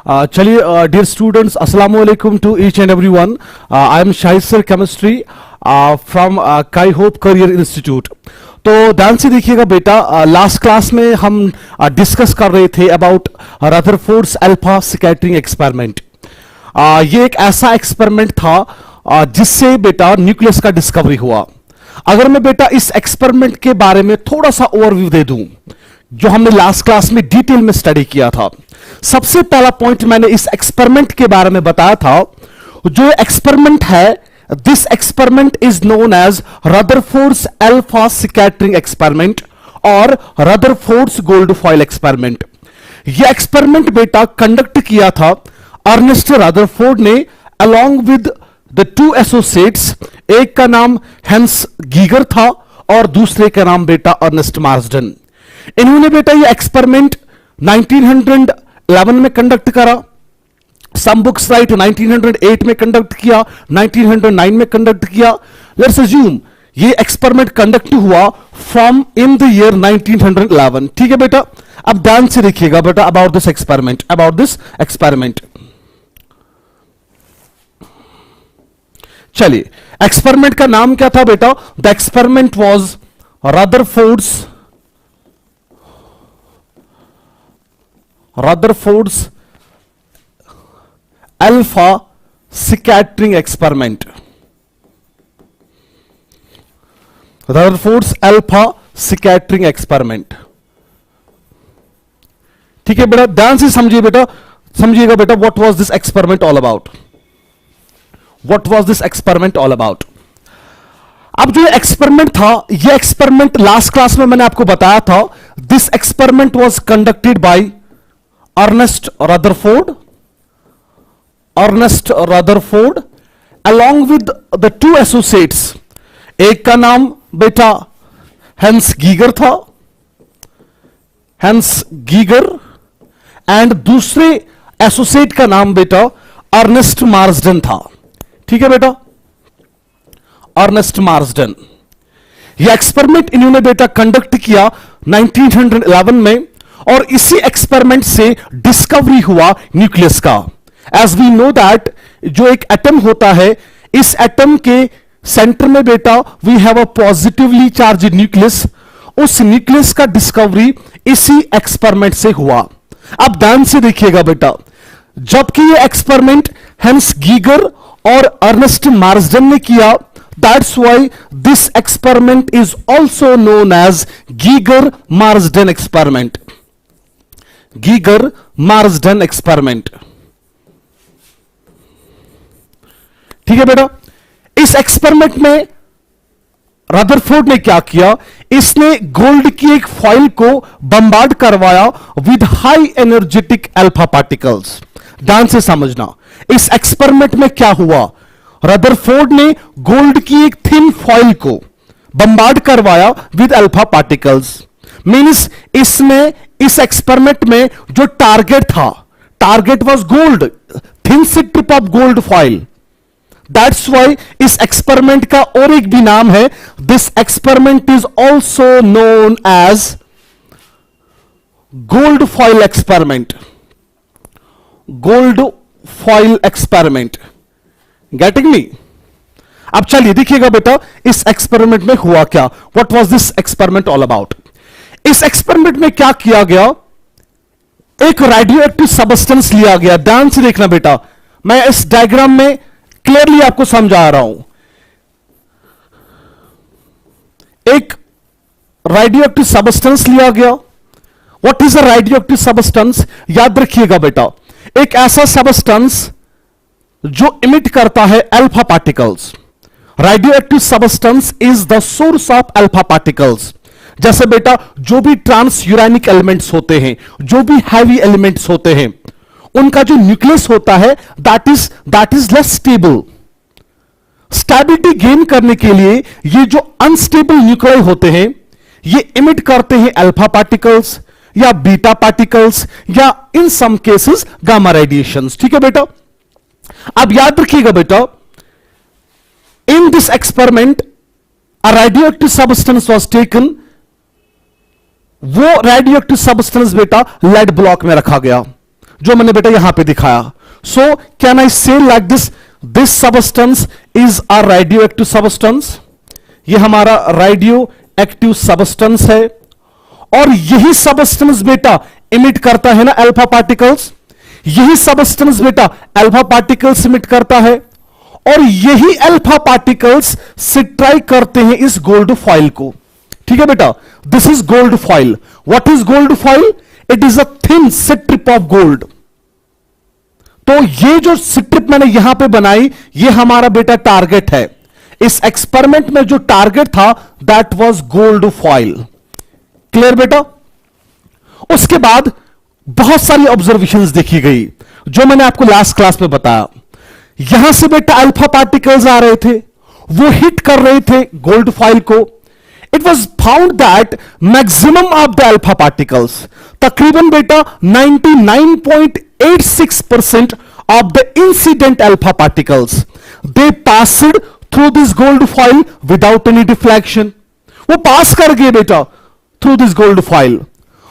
चलिए dear students, अस्सलाम वालेकुम to each and everyone. I am Shahid sir, chemistry from Kai hope career institute. तो ध्यान से देखिएगा बेटा, लास्ट क्लास में हम डिस्कस कर रहे थे about Rutherford's alpha scattering experiment. ये एक ऐसा एक्सपेरिमेंट था जिससे बेटा न्यूक्लियस का डिस्कवरी हुआ. अगर मैं बेटा इस एक्सपेरिमेंट के बारे में थोड़ा सा ओवरव्यू दे दूं जो हमने लास्ट क्लास में डिटेल में स्टडी किया था. सबसे पहला पॉइंट मैंने इस एक्सपेरिमेंट के बारे में बताया था. जो एक्सपेरिमेंट है, this experiment is known as Rutherford's alpha scattering experiment और रदरफोर्ड्स गोल्ड फॉइल एक्सपेरिमेंट. यह एक्सपेरिमेंट बेटा कंडक्ट किया था अर्नेस्ट रदरफोर्ड ने along with the two associates. एक का नाम हेंस गीगर था और दूसरे का नाम बेटा अर्नेस्ट मार्सडन. इन्होंने बेटा ये एक्सपेरिमेंट 1911 में कंडक्ट करा. सम बुक्स राइट 1908 में कंडक्ट किया, 1909 में कंडक्ट किया. लेट्स अज्यूम ये एक्सपेरिमेंट कंडक्ट हुआ फ्रॉम इन द ईयर 1911. ठीक है बेटा, अब ध्यान से देखिएगा बेटा अबाउट दिस एक्सपेरिमेंट. चलिए, एक्सपेरिमेंट का नाम क्या था बेटा? The experiment was Rutherford's alpha scattering experiment. Rutherford's alpha scattering experiment. ठीक है बेटा, ध्यान से समझिएगा बेटा what was this experiment all about. अब जो एक्सपेरिमेंट था, यह एक्सपेरिमेंट लास्ट क्लास में मैंने आपको बताया था. This experiment was conducted by Ernest Rutherford along with the two associates. एक का नाम बेटा हेंस गीगर एंड दूसरे एसोसिएट का नाम बेटा अर्नेस्ट मार्सडन था. ठीक है बेटा, अर्नेस्ट मार्सडन. यह एक्सपेरिमेंट इन्होंने बेटा कंडक्ट किया 1911 में और इसी एक्सपेरिमेंट से डिस्कवरी हुआ न्यूक्लियस का. एज वी नो दैट जो एक एटम होता है, इस एटम के सेंटर में बेटा we have a positively charge nucleus. उस न्यूक्लियस का डिस्कवरी इसी एक्सपेरिमेंट से हुआ. अब ध्यान से देखिएगा बेटा, जबकि ये एक्सपेरिमेंट हेंस गीगर और अर्नेस्ट मार्सडन ने किया, that's why this experiment is also known as Geiger Marsden experiment. ठीक है बेटा, इस एक्सपेरिमेंट में रदरफोर्ड ने क्या किया? इसने गोल्ड की एक फॉइल को बम्बार्ड करवाया with high energetic alpha particles. ध्यान से समझना, इस एक्सपेरिमेंट में क्या हुआ? रदरफोर्ड ने गोल्ड की एक थिन फॉइल को बम्बार्ड करवाया विद अल्फा पार्टिकल्स. मींस इसमें इस एक्सपेरिमेंट में जो target was gold, thin strip of gold foil. That's why इस एक्सपेरिमेंट का और एक भी नाम है. This experiment is also known as gold foil experiment. Getting me? अब चलिए देखिएगा बेटा इस एक्सपेरिमेंट में हुआ क्या. What was this experiment all about? इस एक्सपेरिमेंट में क्या किया गया? एक रेडियो एक्टिव सब्सटेंस लिया गया. ध्यान से देखना बेटा, मैं इस डायग्राम में क्लियरली आपको समझा रहा हूं. एक रेडियो एक्टिव सब्सटेंस लिया गया. What is a radio active substance? याद रखिएगा बेटा, एक ऐसा सब्सटेंस जो इमिट करता है alpha particles. Radio active substance is the source of alpha particles. जैसे बेटा जो भी ट्रांस यूरेनिक एलिमेंट्स होते हैं, जो भी हैवी एलिमेंट्स होते हैं, उनका जो न्यूक्लियस होता है that is less stable. Stability gain करने के लिए ये जो अनस्टेबल न्यूक्लियाई होते हैं, ये इमिट करते हैं अल्फा पार्टिकल्स या बीटा पार्टिकल्स या इन सम केसेस गामा रेडिएशंस. ठीक है बेटा, अब याद रखिएगा बेटा, in this experiment a radioactive substance was taken. वो रेडियोएक्टिव सब्सटेंस बेटा लेड ब्लॉक में रखा गया. जो मैंने बेटा यहां पे दिखाया। सो कैन आई से like this substance is a radio active substance. ये हमारा रेडियो एक्टिव सबस्टेंस है, और यही सबस्टेंस बेटा इमिट करता है ना अल्फा पार्टिकल्स। यही सबस्टेंस बेटा अल्फा पार्टिकल्स इमिट करता है, और यही अल्फा पार्टिकल्स सिट्राई करते हैं इस गोल्ड फॉइल को। ठीक है बेटा, this is gold foil. What is gold foil? It is a thin strip of gold. तो ये जो स्ट्रिप मैंने यहां पे बनाई, ये हमारा बेटा टारगेट है। इस एक्सपेरिमेंट में जो टारगेट था that was gold foil. Clear बेटा? उसके बाद बहुत सारी ऑब्जर्वेशंस देखी गई, जो मैंने आपको लास्ट क्लास में बताया। यहां से बेटा अल्फा पार्टिकल्स आ रहे थे, वो हिट कर रहे थे गोल्ड फॉइल को। It was found that maximum of the alpha particles, तकरीबन बेटा 99.86% of the incident alpha particles they passed through this gold foil without any deflection. वो पास कर गए बेटा थ्रू दिस गोल्ड फॉइल,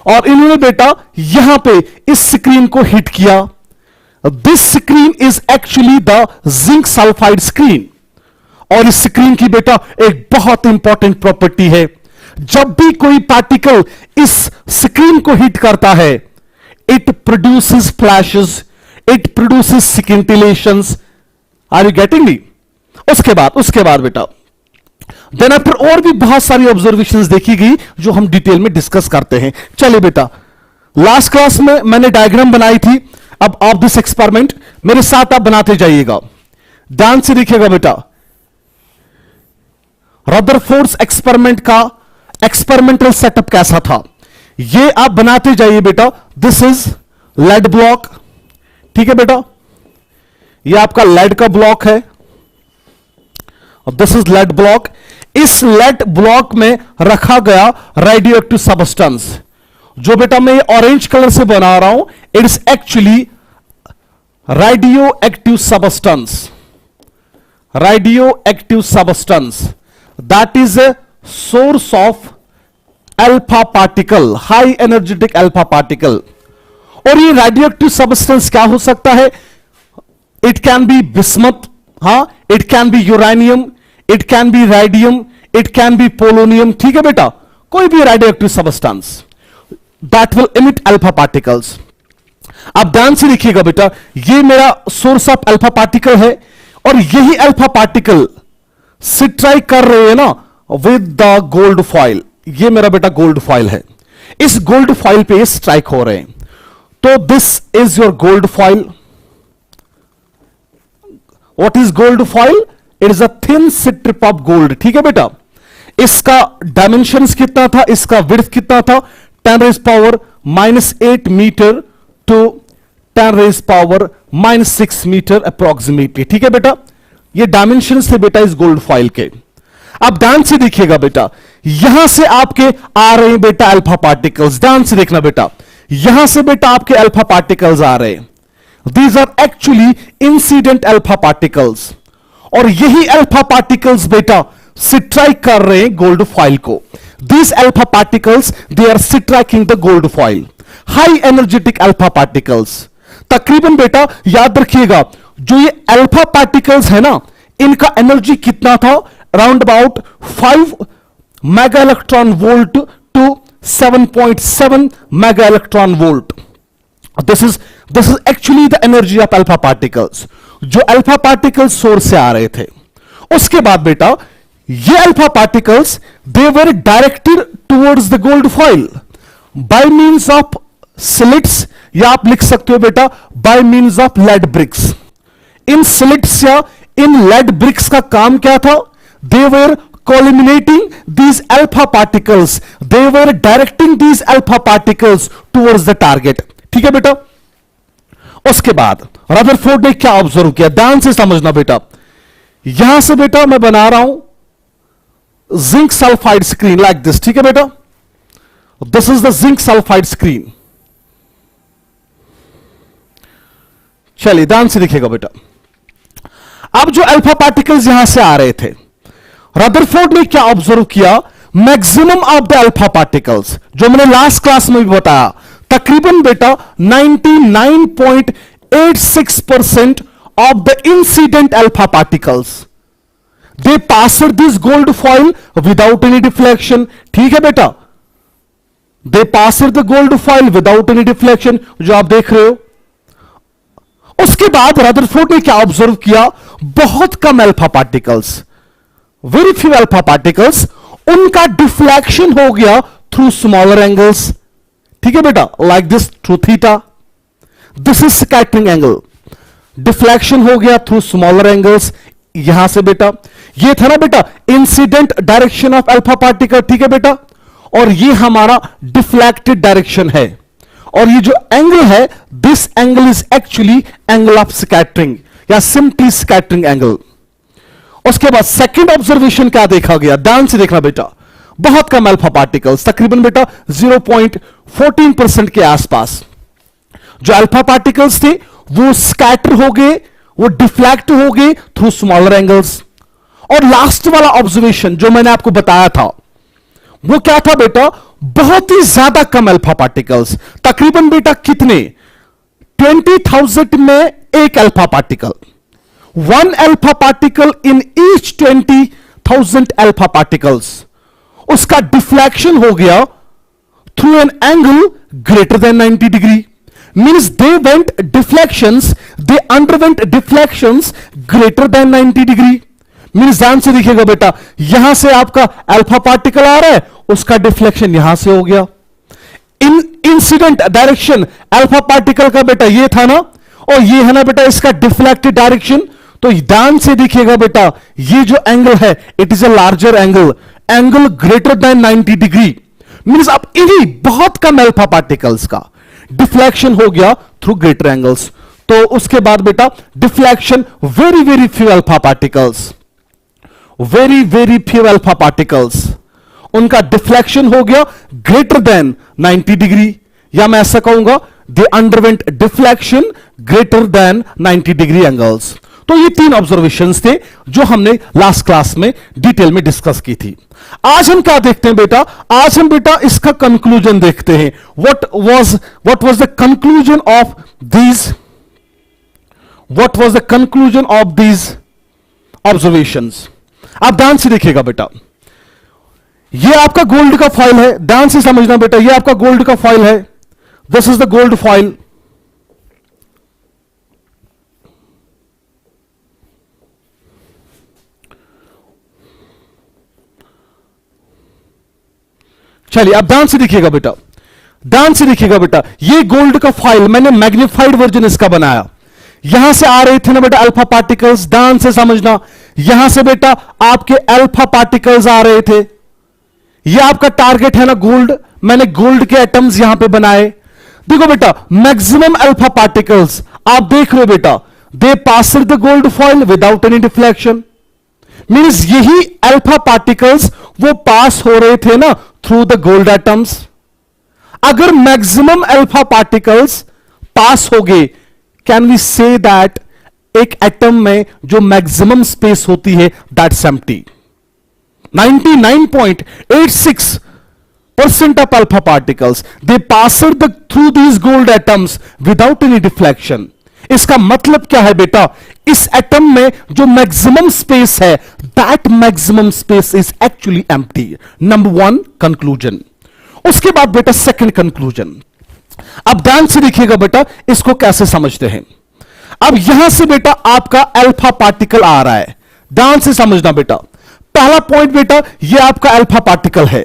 और इन्होंने बेटा यहां पे इस स्क्रीन को हिट किया। This screen is actually the zinc sulphide screen, और इस स्क्रीन की बेटा एक बहुत इंपॉर्टेंट प्रॉपर्टी है, जब भी कोई पार्टिकल इस स्क्रीन को हिट करता है, it produces flashes, it produces scintillations. Are you getting me? उसके बाद बेटा देन आफ्टर और भी बहुत सारी ऑब्जर्वेशंस देखी गई, जो हम डिटेल में डिस्कस करते हैं। चलिए बेटा, लास्ट क्लास में मैंने डायग्राम बनाई थी। अब ऑफ दिस एक्सपेरिमेंट मेरे साथ आप बनाते जाइएगा, ध्यान से देखिएगा बेटा। रदरफोर्ड्स एक्सपेरिमेंट का एक्सपेरिमेंटल सेटअप कैसा था, ये आप बनाते जाइए बेटा। This is lead block. ठीक है बेटा, ये आपका लेड का ब्लॉक है, और दिस इज लेड ब्लॉक। इस लेड ब्लॉक में रखा गया रेडियो एक्टिव सबस्टेंस, जो बेटा मैं ऑरेंज कलर से बना रहा हूं, it is actually radio active substance. Radio active substance that is a source of alpha particle, high energetic alpha particle. और ये रेडियो एक्टिव सबस्टेंस क्या हो सकता है? It can be bismuth, it can be uranium, it can be radium, it can be polonium. ठीक है बेटा, कोई भी radio active substance that will emit alpha particles. आप ध्यान से देखिएगा बेटा, ये मेरा सोर्स ऑफ अल्फा पार्टिकल है, और यही अल्फा पार्टिकल सिट्राई कर रहे हैं ना विद द गोल्ड फॉइल। ये मेरा बेटा गोल्ड फॉइल है, इस गोल्ड फॉइल पे स्ट्राइक हो रहे हैं। तो this is your gold foil. What is gold foil? It is a thin strip of gold. ठीक है बेटा, इसका डायमेंशंस कितना था, इसका विड्थ कितना था? 10⁻⁻8 मीटर टू 10⁻⁻6 मीटर अप्रोक्सीमेटली। ठीक है बेटा, ये डायमेंशंस थे बेटा इस गोल्ड फॉइल के। अब ध्यान से देखिएगा बेटा, यहां से आपके आ रहे हैं बेटा अल्फा पार्टिकल्स। ध्यान से देखना बेटा, यहां से बेटा आपके अल्फा पार्टिकल्स आ रहे हैं। These are actually incident alpha particles, और यही अल्फा पार्टिकल्स बेटा सिट्राइक कर रहे हैं गोल्ड फॉइल को। These alpha particles they are striking the gold foil, high energetic alpha particles. तकरीबन बेटा याद रखिएगा, जो ये अल्फा पार्टिकल्स है ना, इनका एनर्जी कितना था? Around about 5 mega electron volt to 7.7 mega electron volt. This is actually the energy of alpha particles, जो अल्फा पार्टिकल्स सोर्स से आ रहे थे। उसके बाद बेटा ये alpha particles they were directed towards the gold foil by means of slits, या आप लिख सकते हो बेटा by means of lead bricks. इन स्लिट्स या इन लेड ब्रिक्स का काम क्या था? दे वर colliminating these alpha particles, they were directing these alpha particles towards the target। ठीक है बेटा, उसके बाद रदरफोर्ड ने क्या ऑब्जर्व किया, ध्यान से समझना बेटा। यहां से बेटा मैं बना रहा हूं zinc sulphide screen like this. ठीक है बेटा, this is the zinc sulphide screen. चलिए ध्यान से देखिएगा बेटा, अब जो अल्फा पार्टिकल्स यहां से आ रहे थे, रदरफोर्ड ने क्या ऑब्जर्व किया? Maximum of the alpha particles, जो मैंने लास्ट क्लास में भी बताया, तकरीबन बेटा 99.86% of the incident alpha particles they passed this gold foil without any deflection. ठीक है बेटा, they passed the gold foil without any deflection, जो आप देख रहे हो. उसके बाद रदरफोर्ड ने क्या ऑब्जर्व किया, बहुत कम alpha particles, very few alpha particles, उनका डिफ्लेक्शन हो गया थ्रू स्मॉलर एंगल्स. ठीक है बेटा, like this through theta. This is scattering angle. Deflection हो गया थ्रू स्मॉलर एंगल्स. यहां से बेटा ये था ना बेटा incident direction of alpha particle. ठीक है बेटा, और ये हमारा डिफ्लेक्टेड डायरेक्शन है. और ये जो एंगल है, this angle is actually angle of scattering या सिंपली स्कैटरिंग एंगल. उसके बाद सेकंड ऑब्जर्वेशन क्या देखा गया, ध्यान से देखना बेटा, बहुत कम अल्फा पार्टिकल्स, तकरीबन बेटा 0.14% के आसपास जो अल्फा पार्टिकल्स थे वो स्कैटर हो गए, वो डिफ्लेक्ट हो गए थ्रू स्मॉलर एंगल्स. और लास्ट वाला ऑब्जर्वेशन जो मैंने आपको बताया था वो क्या था बेटा, बहुत ही ज्यादा कम अल्फा पार्टिकल्स, तकरीबन बेटा कितने, 20,000 में एक alpha particle, 1 alpha particle in each 20,000 alpha particles. उसका डिफ्लेक्शन हो गया through an angle greater than 90 degree. Means they went deflections, they underwent deflections greater than 90 degree. Means ध्यान से देखिएगा बेटा, यहां से आपका अल्फा पार्टिकल आ रहा है, उसका डिफ्लेक्शन यहां से हो गया. इन इंसिडेंट डायरेक्शन अल्फा पार्टिकल का बेटा ये था ना, और ये है ना बेटा इसका डिफ्लेक्टेड डायरेक्शन. तो ध्यान से देखिएगा बेटा, ये जो एंगल है it is a larger angle, angle greater than 90 degree. Means अब इन्हीं बहुत कम अल्फा पार्टिकल्स का डिफ्लेक्शन हो गया थ्रू ग्रेटर एंगल्स. तो उसके बाद बेटा deflection very very few alpha particles, very very few alpha particles, उनका डिफ्लेक्शन हो गया ग्रेटर देन 90 डिग्री, या मैं ऐसा कहूंगा they underwent deflection greater than 90 degree angles. तो ये 3 ऑब्जर्वेशंस थे जो हमने लास्ट क्लास में डिटेल में डिस्कस की थी. आज हम क्या देखते हैं बेटा, आज हम बेटा इसका कंक्लूजन देखते हैं. What was the conclusion of these, what was the conclusion of these observations. आप ध्यान से देखिएगा बेटा, ये आपका गोल्ड का फॉइल है, ध्यान से समझना बेटा, ये आपका गोल्ड का फॉइल है, this is the gold foil. चलिए अब ध्यान से देखिएगा बेटा, ध्यान से देखिएगा बेटा, ये गोल्ड का फॉइल मैंने मैग्नीफाइड वर्जन इसका बनाया. यहां से आ रहे थे ना बेटा अल्फा पार्टिकल्स, ध्यान से समझना, यहां से बेटा आपके अल्फा पार्टिकल्स आ रहे थे. ये आपका टारगेट है ना गोल्ड, मैंने गोल्ड के एटम्स यहां पे बनाए. देखो बेटा मैक्सिमम अल्फा पार्टिकल्स आप देख रहे हो बेटा, they passed the gold foil without any deflection. Means यही अल्फा पार्टिकल्स वो पास हो रहे थे ना थ्रू द गोल्ड एटम्स. अगर मैक्सिमम अल्फा पार्टिकल्स पास हो गए, कैन वी से दैट एक एटम में जो मैक्सिमम स्पेस होती है that's empty. 99.86% of alpha particles they passed through these gold atoms without any deflection. इसका मतलब क्या है बेटा, इस एटम में जो मैक्सिमम स्पेस है that maximum space is actually empty. Number 1 conclusion. उसके बाद बेटा सेकंड कंक्लूजन. अब ध्यान से देखिएगा बेटा इसको कैसे समझते हैं. अब यहां से बेटा आपका अल्फा पार्टिकल आ रहा है, ध्यान से समझना बेटा. पहला पॉइंट बेटा ये आपका अल्फा पार्टिकल है,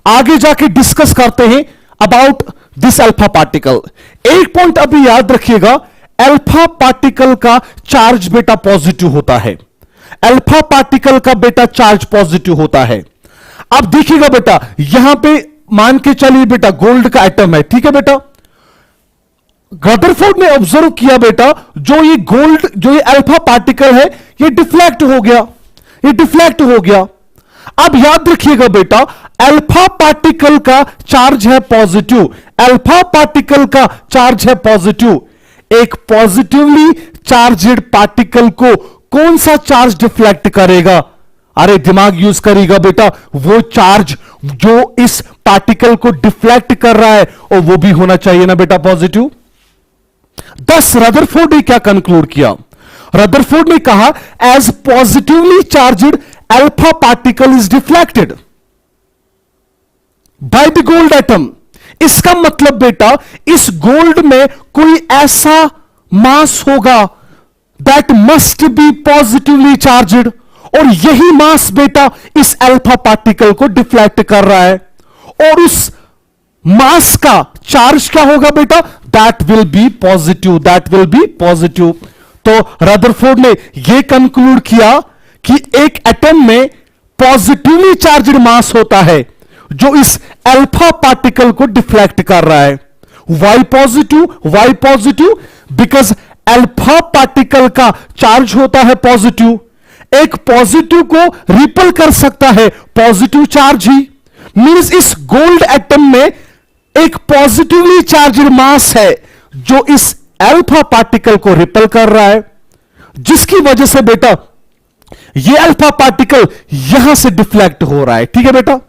आगे जाके डिस्कस करते हैं अबाउट दिस अल्फा पार्टिकल. एक पॉइंट अभी याद रखिएगा, अल्फा पार्टिकल का चार्ज बेटा पॉजिटिव होता है, अल्फा पार्टिकल का बेटा चार्ज पॉजिटिव होता है. अब देखिएगा बेटा यहां पे मान के चलिए बेटा गोल्ड का एटम है, ठीक है बेटा. रदरफोर्ड ने ऑब्जर्व किया बेटा जो ये गोल्ड, जो ये अल्फा पार्टिकल है ये डिफ्लेक्ट हो गया, ये डिफ्लेक्ट हो गया. अब याद रखिएगा बेटा अल्फा पार्टिकल का चार्ज है पॉजिटिव, अल्फा पार्टिकल का चार्ज है पॉजिटिव. एक पॉजिटिवली चार्जेड पार्टिकल को कौन सा चार्ज डिफ्लेक्ट करेगा, अरे दिमाग यूज करेगा बेटा, वो चार्ज जो इस पार्टिकल को डिफ्लेक्ट कर रहा है और वो भी होना चाहिए ना बेटा पॉजिटिव। दस रदरफोर्ड ने क्या कंक्लूड किया? रदरफोर्ड ने कहा as positively charged alpha particle is deflected by the gold atom. इसका मतलब बेटा इस गोल्ड में कोई ऐसा मास होगा that must be positively charged, और यही मास बेटा इस अल्फा पार्टिकल को डिफ्लेक्ट कर रहा है, और उस मास का चार्ज क्या होगा बेटा? That will B positive, that will B positive. तो रदरफोर्ड ने यह कंक्लूड किया कि एक एटम में पॉजिटिवली चार्ज्ड मास होता है जो इस अल्फा पार्टिकल को डिफ्लेक्ट कर रहा है। Why positive? Why positive? Because alpha particle का चार्ज होता है पॉजिटिव, एक पॉजिटिव को रिपल कर सकता है पॉजिटिव चार्ज ही। मींस इस गोल्ड एटम में एक पॉजिटिवली चार्ज्ड मास है जो इस अल्फा पार्टिकल को रिपल कर रहा है, जिसकी वजह से बेटा ये अल्फा पार्टिकल यहां से डिफ्लेक्ट हो रहा है। ठीक है बेटा।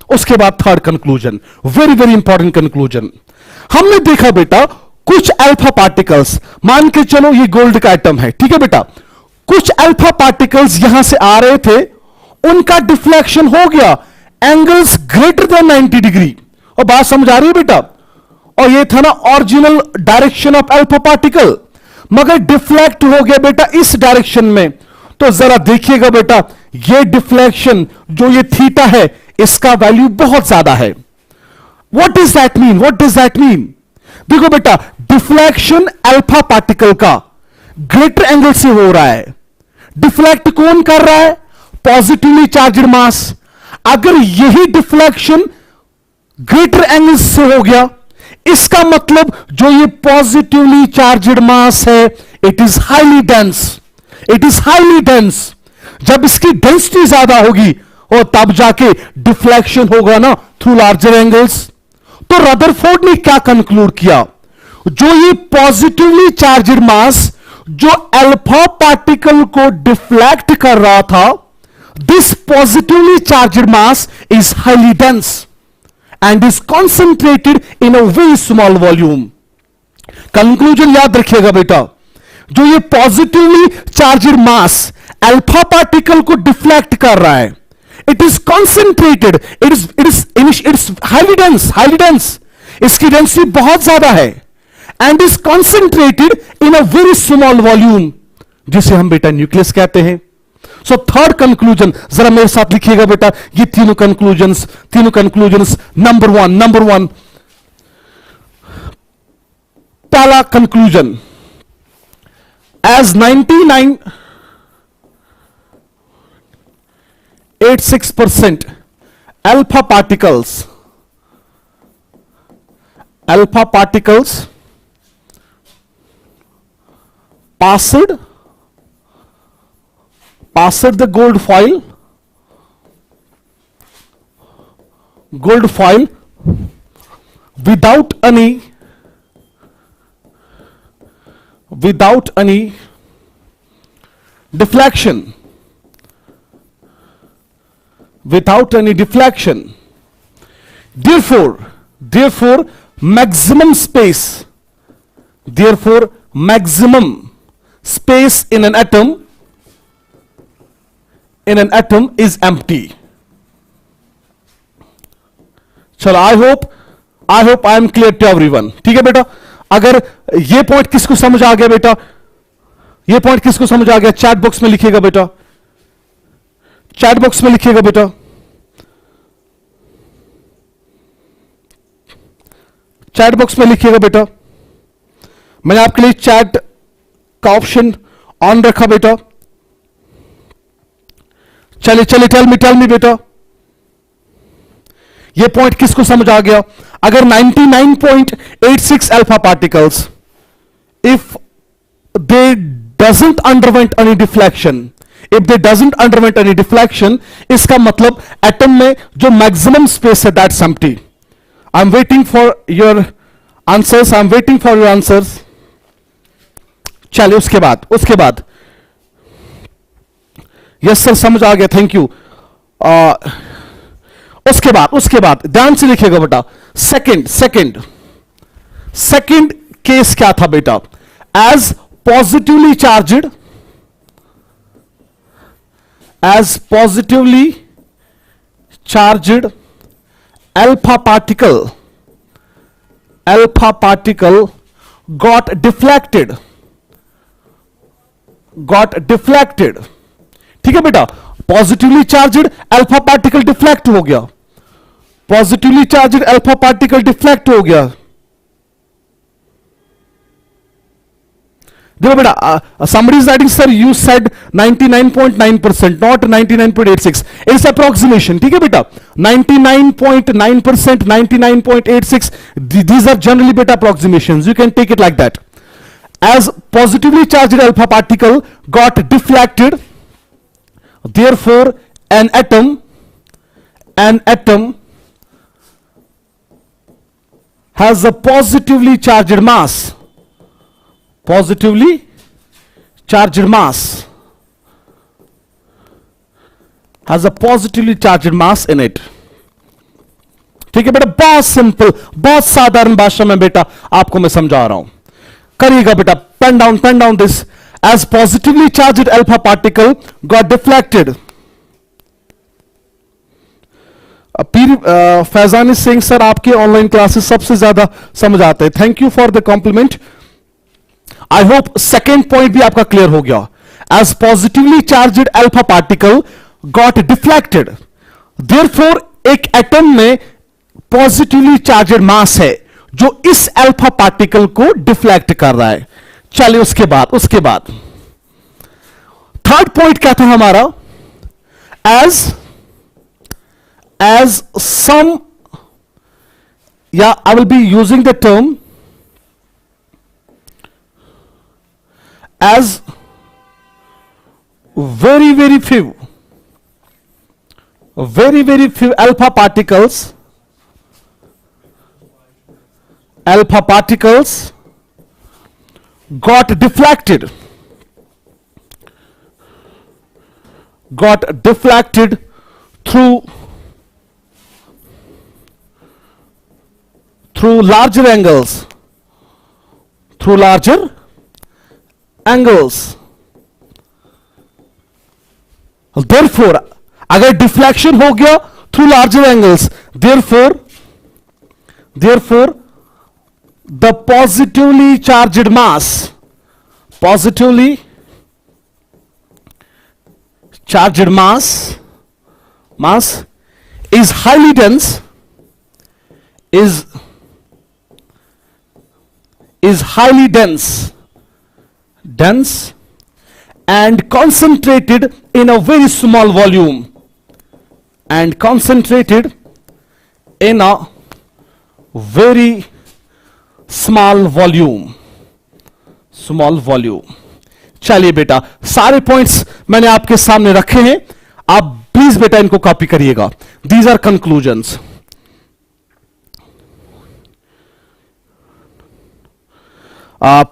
उसके बाद third conclusion, very very important conclusion. हमने देखा बेटा कुछ अल्फा पार्टिकल्स, मान के चलो ये गोल्ड का एटम है, ठीक है बेटा, कुछ अल्फा पार्टिकल्स यहां से आ रहे थे, उनका डिफ्लेक्शन हो गया एंगल्स ग्रेटर देन 90 डिग्री। और बात समझ आ रही है बेटा? और ये था ना original direction of alpha particle, मगर डिफ्लेक्ट हो गया बेटा इस डायरेक्शन में। तो जरा देखिएगा बेटा, ये डिफ्लेक्शन जो ये थीटा है इसका वैल्यू बहुत ज्यादा है। What does that mean? What does that mean? देखो बेटा, डिफ्लेक्शन अल्फा पार्टिकल का ग्रेटर एंगल से हो रहा है। डिफ्लेक्ट कौन कर रहा है? पॉजिटिवली चार्ज्ड मास। अगर यही डिफ्लेक्शन ग्रेटर एंगल से हो गया, इसका मतलब जो ये पॉजिटिवली चार्ज्ड मास है it is highly dense, it is highly dense. जब इसकी डेंसिटी ज्यादा होगी और तब जाके डिफ्लेक्शन होगा ना थ्रू लार्जर एंगल्स। तो रदरफोर्ड ने क्या कंक्लूड किया? जो ये पॉजिटिवली चार्ज्ड मास जो अल्फा पार्टिकल को डिफ्लेक्ट कर रहा था, this positively charged mass is highly dense and is concentrated in a very small volume। Conclusion याद रखिएगा बेटा, जो ये पॉजिटिवली चार्ज्ड मास अल्फा पार्टिकल को डिफ्लेक्ट कर रहा है, it is concentrated, it's highly dense, highly dense, इसकी डेंसिटी बहुत ज्यादा है, and is concentrated in a very small volume, जिसे हम बेटा न्यूक्लियस कहते हैं। सो थर्ड कंक्लूजन जरा मेरे साथ लिखिएगा बेटा, ये तीनों कंक्लूजन्स। नंबर वन, पहला conclusion, as 99.86% alpha particles passed the gold foil without any deflection, therefore maximum space in an atom is empty। चलो, I hope I am clear to everyone. ठीक है बेटा, अगर ये पॉइंट किसको समझ आ गया बेटा, ये पॉइंट किसको समझ आ गया, चैट बॉक्स में लिखिएगा बेटा, चैट बॉक्स में लिखिएगा बेटा, चैट बॉक्स में लिखिएगा बेटा। मैंने आपके लिए चैट का ऑप्शन ऑन रखा बेटा। चलिए टेल मी बेटा, ये पॉइंट किसको समझ आ गया? अगर 99.86 alpha particles if they doesn't underwent any deflection, इसका मतलब एटम में जो मैक्सिमम स्पेस है that's empty. I am waiting for your answers. चलिए उसके बाद यस सर, समझ आ गया, थैंक यू। उसके बाद ध्यान से लिखिएगा बेटा, सेकंड केस क्या था बेटा? As positively charged alpha particle got deflected। ठीक है बेटा, positively charged alpha particle deflect हो गया, देखो बेटा, somebody is writing, sir you said 99.9%, not 99.86, it's approximation। ठीक है बेटा, 99.9%, 99.86, these are generally beta approximations, you can take it like that। as positively charged alpha particle got deflected, therefore an atom has a positively charged mass, has a positively charged mass in it। ठीक है बेटा, बहुत simple, बहुत साधारण भाषा में बेटा आपको मैं समझा रहा हूं, करिएगा बेटा। Pen down this. As positively charged alpha particle got deflected. Faizani Singh sir, आपके ऑनलाइन क्लासेस सबसे ज्यादा समझ आते हैं, thank you for the compliment. I hope second point भी आपका क्लियर हो गया। As positively charged alpha particle got deflected, therefore एक एटम में पॉजिटिवली चार्ज्ड मास है जो इस अल्फा पार्टिकल को डिफ्लेक्ट कर रहा है। चलिए उसके बाद थर्ड पॉइंट क्या था हमारा? एज सम, या आई will be using the term as very few alpha particles got deflected through larger angles, therefore अगर डिफ्लेक्शन हो गया through larger angles, therefore the positively charged mass is highly dense, and concentrated in a very small volume, small volume। चलिए बेटा, सारे points मैंने आपके सामने रखे हैं, आप प्लीज बेटा इनको कॉपी करिएगा। These are conclusions.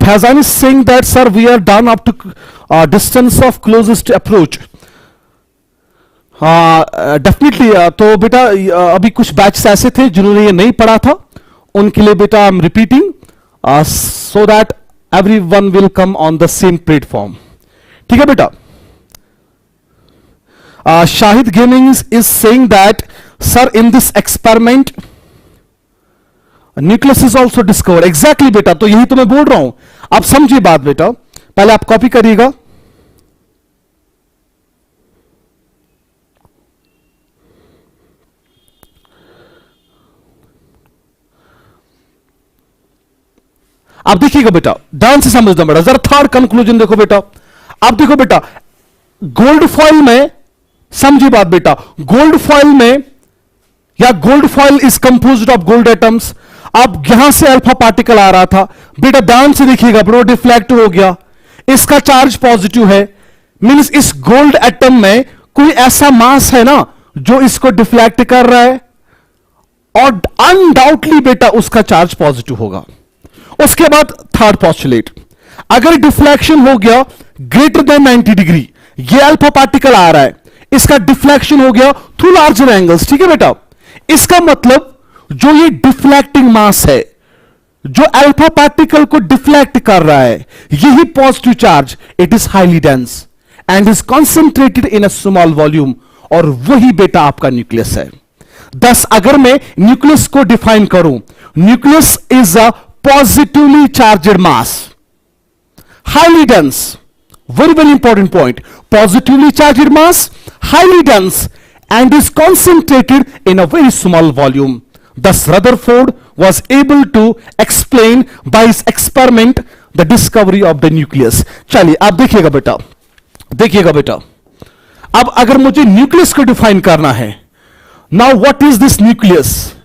Fazan is saying that sir we are done up to distance of closest approach। Definitely तो बेटा अभी कुछ बैच ऐसे थे जिन्होंने ये नहीं पढ़ा था, उनके लिए बेटा I am repeating so that everyone will come on the same platform। ठीक है बेटा। Shahid Gaming is saying that sir in this experiment nucleus is also discover. Exactly बेटा, तो यही तो मैं बोल रहा हूं, आप समझिए बात बेटा, पहले आप कॉपी करिएगा। आप देखिएगा बेटा, ध्यान से समझना बेटा, जरा थर्ड कंक्लूजन देखो बेटा। आप देखो बेटा, गोल्ड फॉइल में, समझिए बात बेटा, गोल्ड फॉइल में या gold foil is composed of gold atoms. अब यहां से अल्फा पार्टिकल आ रहा था बेटा, ध्यान से देखिएगा ब्रो, डिफ्लेक्ट हो गया, इसका चार्ज पॉजिटिव है, मींस इस गोल्ड एटम में कोई ऐसा मास है ना जो इसको डिफ्लेक्ट कर रहा है, और अनडाउटली बेटा उसका चार्ज पॉजिटिव होगा। उसके बाद थर्ड पोस्टुलेट, अगर डिफ्लेक्शन हो गया ग्रेटर देन 90 डिग्री, ये अल्फा पार्टिकल आ रहा है, इसका डिफ्लेक्शन हो गया थ्रू लार्जर एंगल्स, ठीक है बेटा। इसका मतलब जो ये डिफ्लेक्टिंग मास है, जो अल्फा पार्टिकल को डिफ्लेक्ट कर रहा है, यही positive charge, it is highly dense and is concentrated in a small volume, और वही बेटा आपका न्यूक्लियस है। दस अगर मैं न्यूक्लियस को डिफाइन करूं, nucleus is a positively charged mass, highly dense, very important point, positively charged mass, highly dense and is concentrated in a very small volume. Thus Rutherford was able to explain by his experiment the discovery of the nucleus. चलिए आप देखिएगा बेटा, अब अगर मुझे nucleus को define करना है, now what is this nucleus?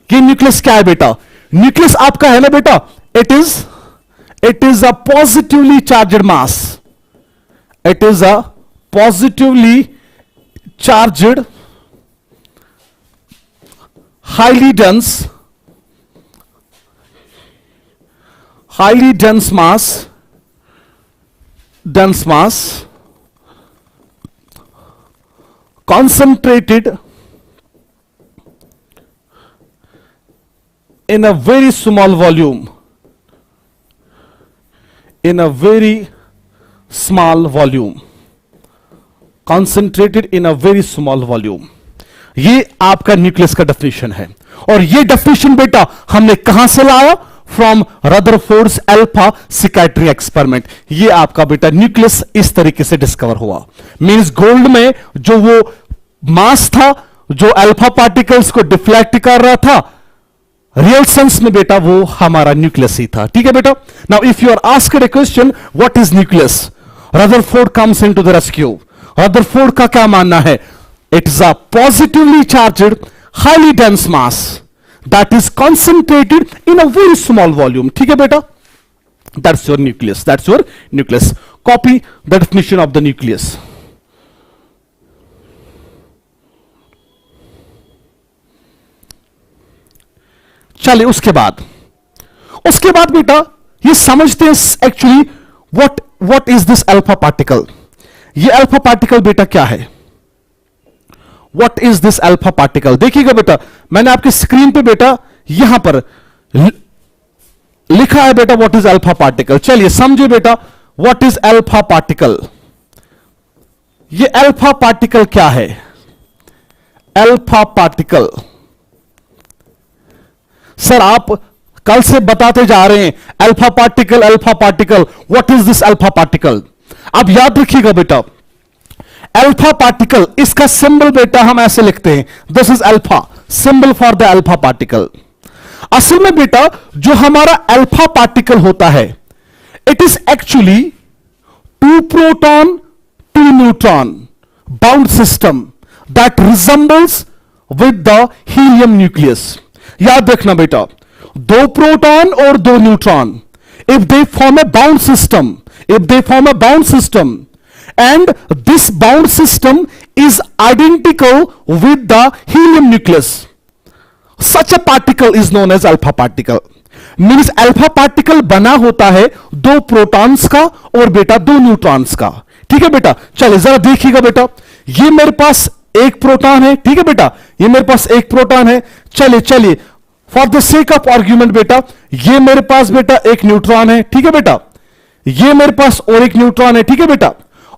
ये न्यूक्लियस क्या है बेटा? न्यूक्लियस आपका है ना बेटा, it is a positively charged mass. It is a positively charged, highly dense mass concentrated in a very small volume, concentrated in a very small volume. ये आपका न्यूक्लियस का डेफिनेशन है, और ये डेफिनेशन बेटा हमने कहां से लाया? From Rutherford's alpha scattering experiment. ये आपका बेटा न्यूक्लियस इस तरीके से डिस्कवर हुआ। मींस गोल्ड में जो वो मास था जो अल्फा पार्टिकल्स को डिफ्लेक्ट कर रहा था, रियल सेंस में बेटा वो हमारा न्यूक्लियस ही था, ठीक है बेटा। Now if you are asked a question what is nucleus, Rutherford comes into the rescue. Rutherford का क्या मानना है? It is a positively charged highly dense mass that is concentrated in a very small volume, ठीक है बेटा। That's your nucleus. Copy the definition of the nucleus. चलिए उसके बाद बेटा ये समझते हैं actually what is this alpha particle. ये अल्फा पार्टिकल बेटा क्या है? What is this alpha particle? देखिएगा बेटा, मैंने आपके स्क्रीन पे बेटा यहां पर लिखा है बेटा व्हाट इज अल्फा पार्टिकल। चलिए समझिए बेटा व्हाट इज अल्फा पार्टिकल। ये अल्फा पार्टिकल क्या है? अल्फा पार्टिकल सर आप कल से बताते जा रहे हैं alpha particle, what is this alpha particle? अब याद रखिएगा बेटा, अल्फा पार्टिकल इसका सिंबल बेटा हम ऐसे लिखते हैं, this is alpha, symbol for the alpha particle. असल में बेटा जो हमारा अल्फा पार्टिकल होता है, it is actually 2 proton 2 neutron bound system that resembles with the helium nucleus. याद रखना बेटा, 2 प्रोटॉन और 2 neutron, if they form a bound system and this bound system is identical with the helium nucleus, such a particle is known as alpha particle. Means alpha particle बना होता है 2 protons का और बेटा 2 न्यूट्रॉन्स का, ठीक है बेटा। चलिए जरा देखिएगा बेटा, ये मेरे पास एक प्रोटॉन है, ठीक है बेटा, ये मेरे पास एक प्रोटॉन है। चलिए for the sake of argument बेटा, ये मेरे पास बेटा एक न्यूट्रॉन है, ठीक है बेटा, ये मेरे पास और एक न्यूट्रॉन है, ठीक है बेटा,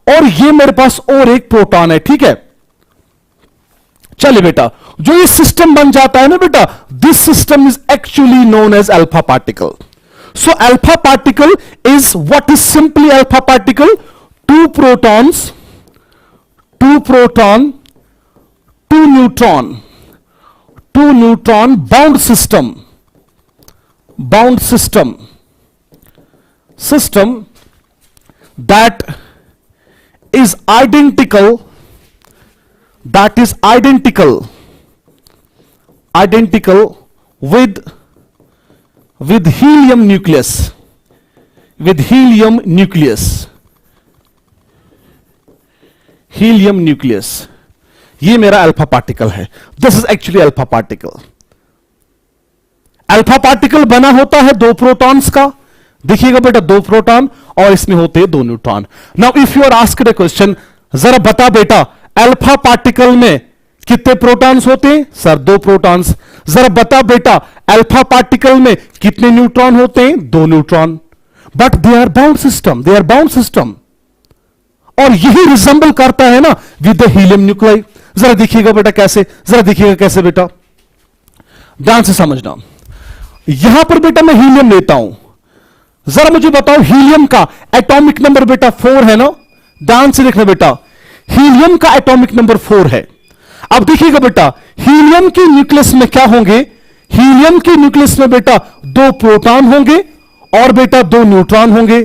और ये मेरे पास और एक प्रोटॉन है, ठीक है। चलिए बेटा जो ये सिस्टम बन जाता है ना बेटा, this system is actually known as alpha particle. So alpha particle is what is simply alpha particle? 2 protons 2 proton 2 neutron bound system that is identical with helium nucleus, ये मेरा अल्फा पार्टिकल है। This is actually alpha particle. Alpha particle बना होता है 2 protons का, देखिएगा बेटा 2 proton और इसमें होते हैं 2 neutron. Now if you are asked a question जरा बता बेटा, अल्फा पार्टिकल में कितने प्रोटॉन्स होते हैं? Sir 2 protons. जरा बता बेटा, अल्फा पार्टिकल में कितने न्यूट्रॉन होते हैं? 2 neutron. But they are bound system, they are bound system. और यही रिजेंबल करता है ना विद द हीलियम न्यूक्लाई। जरा देखिएगा बेटा कैसे, जरा देखिएगा कैसे बेटा, ध्यान से समझना। यहां पर बेटा मैं हीलियम लेता हूं, जरा मुझे बताओ हीलियम का एटॉमिक नंबर बेटा 4 है ना? ध्यान से देखना बेटा, हीलियम का एटॉमिक नंबर 4 है। अब देखिएगा बेटा, हीलियम के न्यूक्लियस में क्या होंगे? हीलियम के न्यूक्लियस में बेटा 2 प्रोटॉन होंगे और बेटा 2 न्यूट्रॉन होंगे।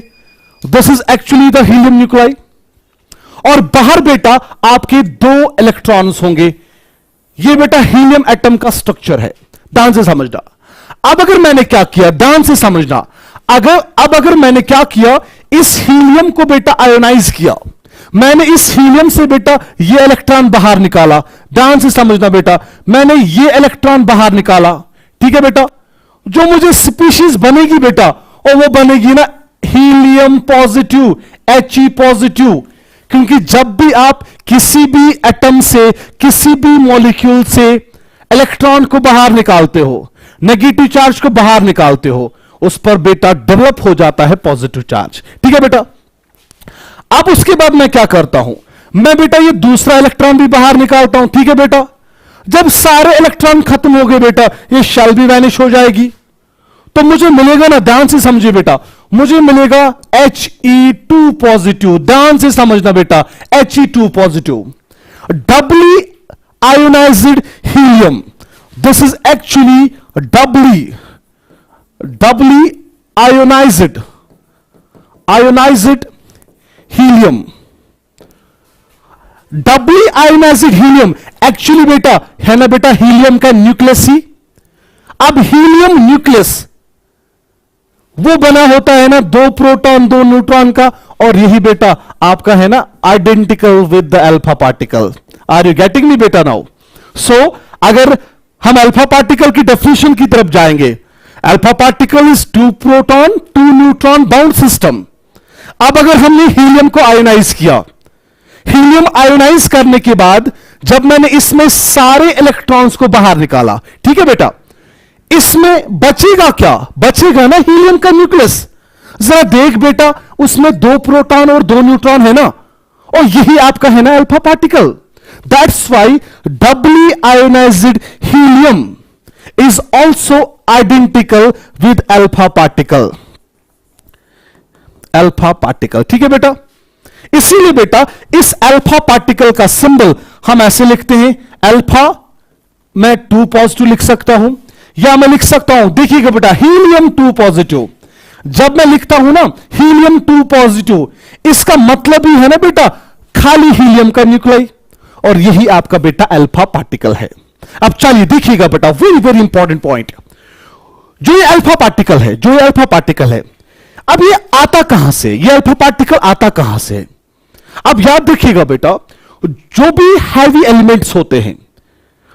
This is actually the helium nuclei. और बाहर बेटा आपके 2 इलेक्ट्रॉन्स होंगे। ये बेटा हीलियम एटम का स्ट्रक्चर है, ध्यान से समझना। अब अगर मैंने क्या किया, ध्यान से समझना, अगर मैंने क्या किया, इस हीलियम को बेटा आयोनाइज किया, मैंने इस हीलियम से बेटा ये इलेक्ट्रॉन बाहर निकाला। ध्यान से समझना बेटा, मैंने ये इलेक्ट्रॉन बाहर निकाला, ठीक है बेटा। जो मुझे स्पीशीज बनेगी बेटा, और वो बनेगी ना हीलियम पॉजिटिव, He पॉजिटिव। क्योंकि जब भी आप किसी भी एटम से, किसी भी मॉलिक्यूल से इलेक्ट्रॉन को बाहर निकालते हो, नेगेटिव चार्ज को बाहर निकालते हो, उस पर बेटा डेवलप हो जाता है पॉजिटिव चार्ज, ठीक है बेटा। अब उसके बाद मैं क्या करता हूं, मैं बेटा ये दूसरा इलेक्ट्रॉन भी बाहर निकालता हूं, ठीक है बेटा। जब सारे इलेक्ट्रॉन खत्म हो गए बेटा, ये शेल भी वैनिश हो जाएगी, तो मुझे मिलेगा ना, ध्यान से समझिए बेटा, मुझे मिलेगा He2 पॉजिटिव। ध्यान से समझना बेटा, He2 positive, doubly ionised helium. This is actually doubly ionised helium. Doubly ionised helium actually बेटा है ना बेटा हीलियम का न्यूक्लियस ही। अब हीलियम न्यूक्लियस वो बना होता है ना 2 प्रोटॉन 2 न्यूट्रॉन का, और यही बेटा आपका है ना identical with the alpha particle. Are you getting me बेटा नाउ? सो अगर हम अल्फा पार्टिकल की डेफिनेशन की तरफ जाएंगे, alpha particle is 2 proton 2 neutron bound system. अब अगर हमने हीलियम को आयोनाइज किया, हीलियम आयोनाइज करने के बाद जब मैंने इसमें सारे इलेक्ट्रॉन्स को बाहर निकाला, ठीक है बेटा, इसमें बचेगा क्या? बचेगा ना हीलियम का न्यूक्लियस। जरा देख बेटा, उसमें 2 प्रोटॉन और 2 न्यूट्रॉन है ना, और यही आपका है ना alpha particle. That's why doubly ionised helium is also identical with alpha particle. Alpha particle, ठीक है बेटा। इसीलिए बेटा इस अल्फा पार्टिकल का सिंबल हम ऐसे लिखते हैं, अल्फा मैं 2 पॉजिटिव लिख सकता हूं, या मैं लिख सकता हूं, देखिएगा बेटा, हीलियम 2 पॉजिटिव। जब मैं लिखता हूं ना हीलियम 2 पॉजिटिव, इसका मतलब ही है ना बेटा खाली हीलियम का न्यूक्लाई, और यही आपका बेटा अल्फा पार्टिकल है। अब चलिए देखिएगा बेटा, वेरी वेरी इंपॉर्टेंट पॉइंट, जो ये अल्फा पार्टिकल है, जो ये अल्फा पार्टिकल है, अब ये आता कहां से? ये अल्फा पार्टिकल आता कहां से? अब याद रखिएगा बेटा, जो भी हैवी एलिमेंट्स होते हैं,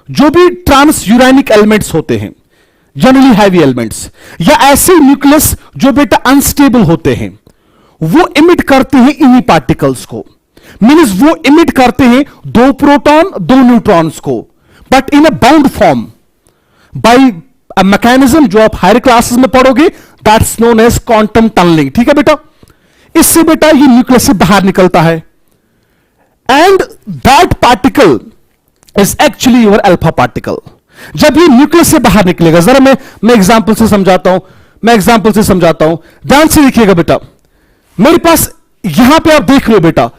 जो भी ट्रांस यूरेनिक एलिमेंट्स होते हैं, जनरली हैवी एलिमेंट्स, या ऐसे न्यूक्लियस जो बेटा अनस्टेबल होते हैं, वो इमिट करते हैं इन्हीं पार्टिकल्स को। मीन्स वो इमिट करते हैं 2 प्रोटॉन 2 न्यूट्रॉन्स को, but in a bound form by a mechanism जो आप हायर क्लासेस में पढ़ोगे, that's known as quantum tunnelling, ठीक है बेटा। इससे बेटा ये न्यूक्लियस से बाहर निकलता है, and that particle is actually your alpha particle. जब ये न्यूक्लियस से बाहर निकलेगा, जरा मैं एग्जांपल से समझाता हूं, ध्यान से देखिएगा बेटा। मेरे पास यहां पे आप देख रहे हो बेटा,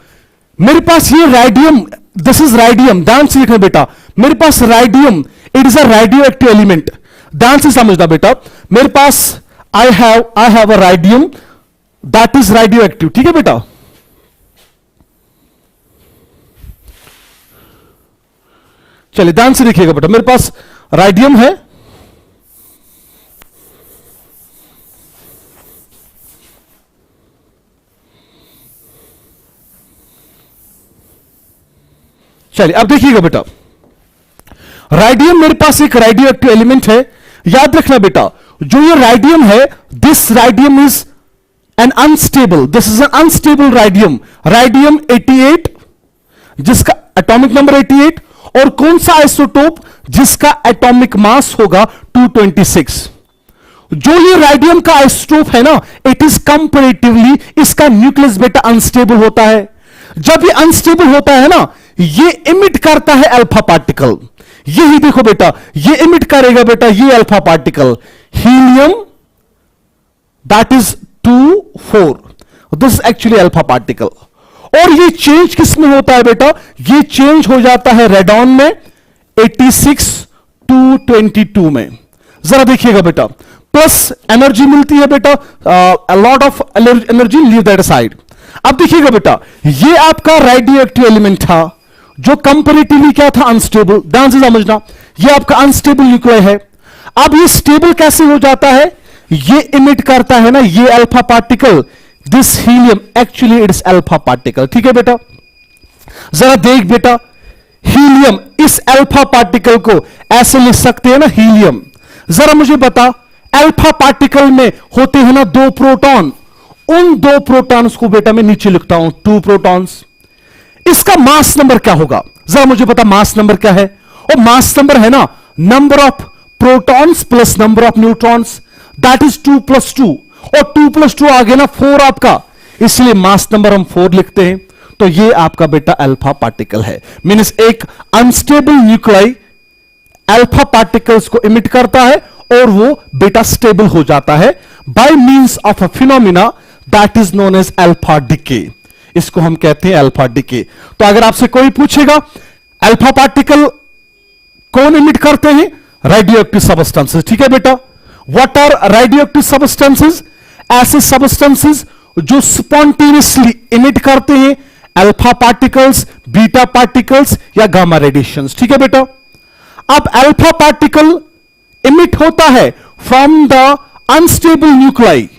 मेरे पास ये राइडियम, दिस इज राइडियम, ध्यान से देखना बेटा, मेरे पास radium, it is a radioactive element. ध्यान से समझना बेटा, मेरे पास I have a radium that is radioactive, ठीक है बेटा। चलिए ध्यान से देखिएगा बेटा, मेरे पास राइडियम है, चलिए अब देखिएगा बेटा, राइडियम मेरे पास एक रेडियो एक्टिव एलिमेंट है। याद रखना बेटा, जो ये राइडियम है, this radium is an unstable, this is an unstable radium, radium 88 जिसका एटॉमिक नंबर 88, और कौन सा आइसोटोप जिसका एटॉमिक मास होगा 226। जो ये रेडियम का आइसोटोप है ना, इट इज कंपैरेटिवली, इसका न्यूक्लियस बेटा अनस्टेबल होता है। जब ये अनस्टेबल होता है ना, ये इमिट करता है अल्फा पार्टिकल। यही देखो बेटा, ये इमिट करेगा बेटा ये alpha particle, helium that is 2 4, this is actually alpha particle. और ये चेंज किस में होता है बेटा, ये चेंज हो जाता है रेडॉन में 86 to 22 में। जरा देखिएगा बेटा, प्लस एनर्जी मिलती है बेटा, lot of energy, leave that side. अब देखिएगा बेटा, ये आपका रेडियो एक्टिव एलिमेंट था जो कंपैरेटिवली क्या था, अनस्टेबल। ध्यान से समझना, ये आपका अनस्टेबल न्यूक्लियर है। अब ये स्टेबल कैसे हो जाता है, ये इमिट करता है ना ये alpha particle, this helium, actually it's alpha particle. ठीक है बेटा, जरा देख बेटा, हीलियम, इस अल्फा पार्टिकल को ऐसे लिख सकते हैं ना हीलियम। जरा मुझे बता, अल्फा पार्टिकल में होते हैं ना 2 प्रोटॉन, उन 2 प्रोटॉन्स को बेटा मैं नीचे लिखता हूं 2 प्रोटॉन्स। इसका मास नंबर क्या होगा, जरा मुझे पता मास नंबर क्या है। और मास नंबर है ना number of protons plus number of neutrons, that is 2 + 2, और 2 + 2 आ गया ना 4 आपका, इसलिए मास नंबर हम 4 लिखते हैं। तो ये आपका बेटा अल्फा पार्टिकल है। मींस एक अनस्टेबल न्यूक्लियाई अल्फा पार्टिकल्स को इमिट करता है और वो बेटा स्टेबल हो जाता है by means of a phenomena that is known as alpha decay. इसको हम कहते हैं अल्फा डिके। तो अगर आपसे कोई पूछेगा अल्फा पार्टिकल कौन इमिट करते हैं, रेडियो एक्टिव सबस्टेंसेस। ठीक है बेटा, what are radioactive substances, ऐसे सबस्टेंसेस जो स्पॉन्टेनियसली इमिट करते हैं अल्फा पार्टिकल्स, बीटा पार्टिकल्स या गामा रेडिएशंस। ठीक है बेटा, अब अल्फा पार्टिकल इमिट होता है from the unstable nuclei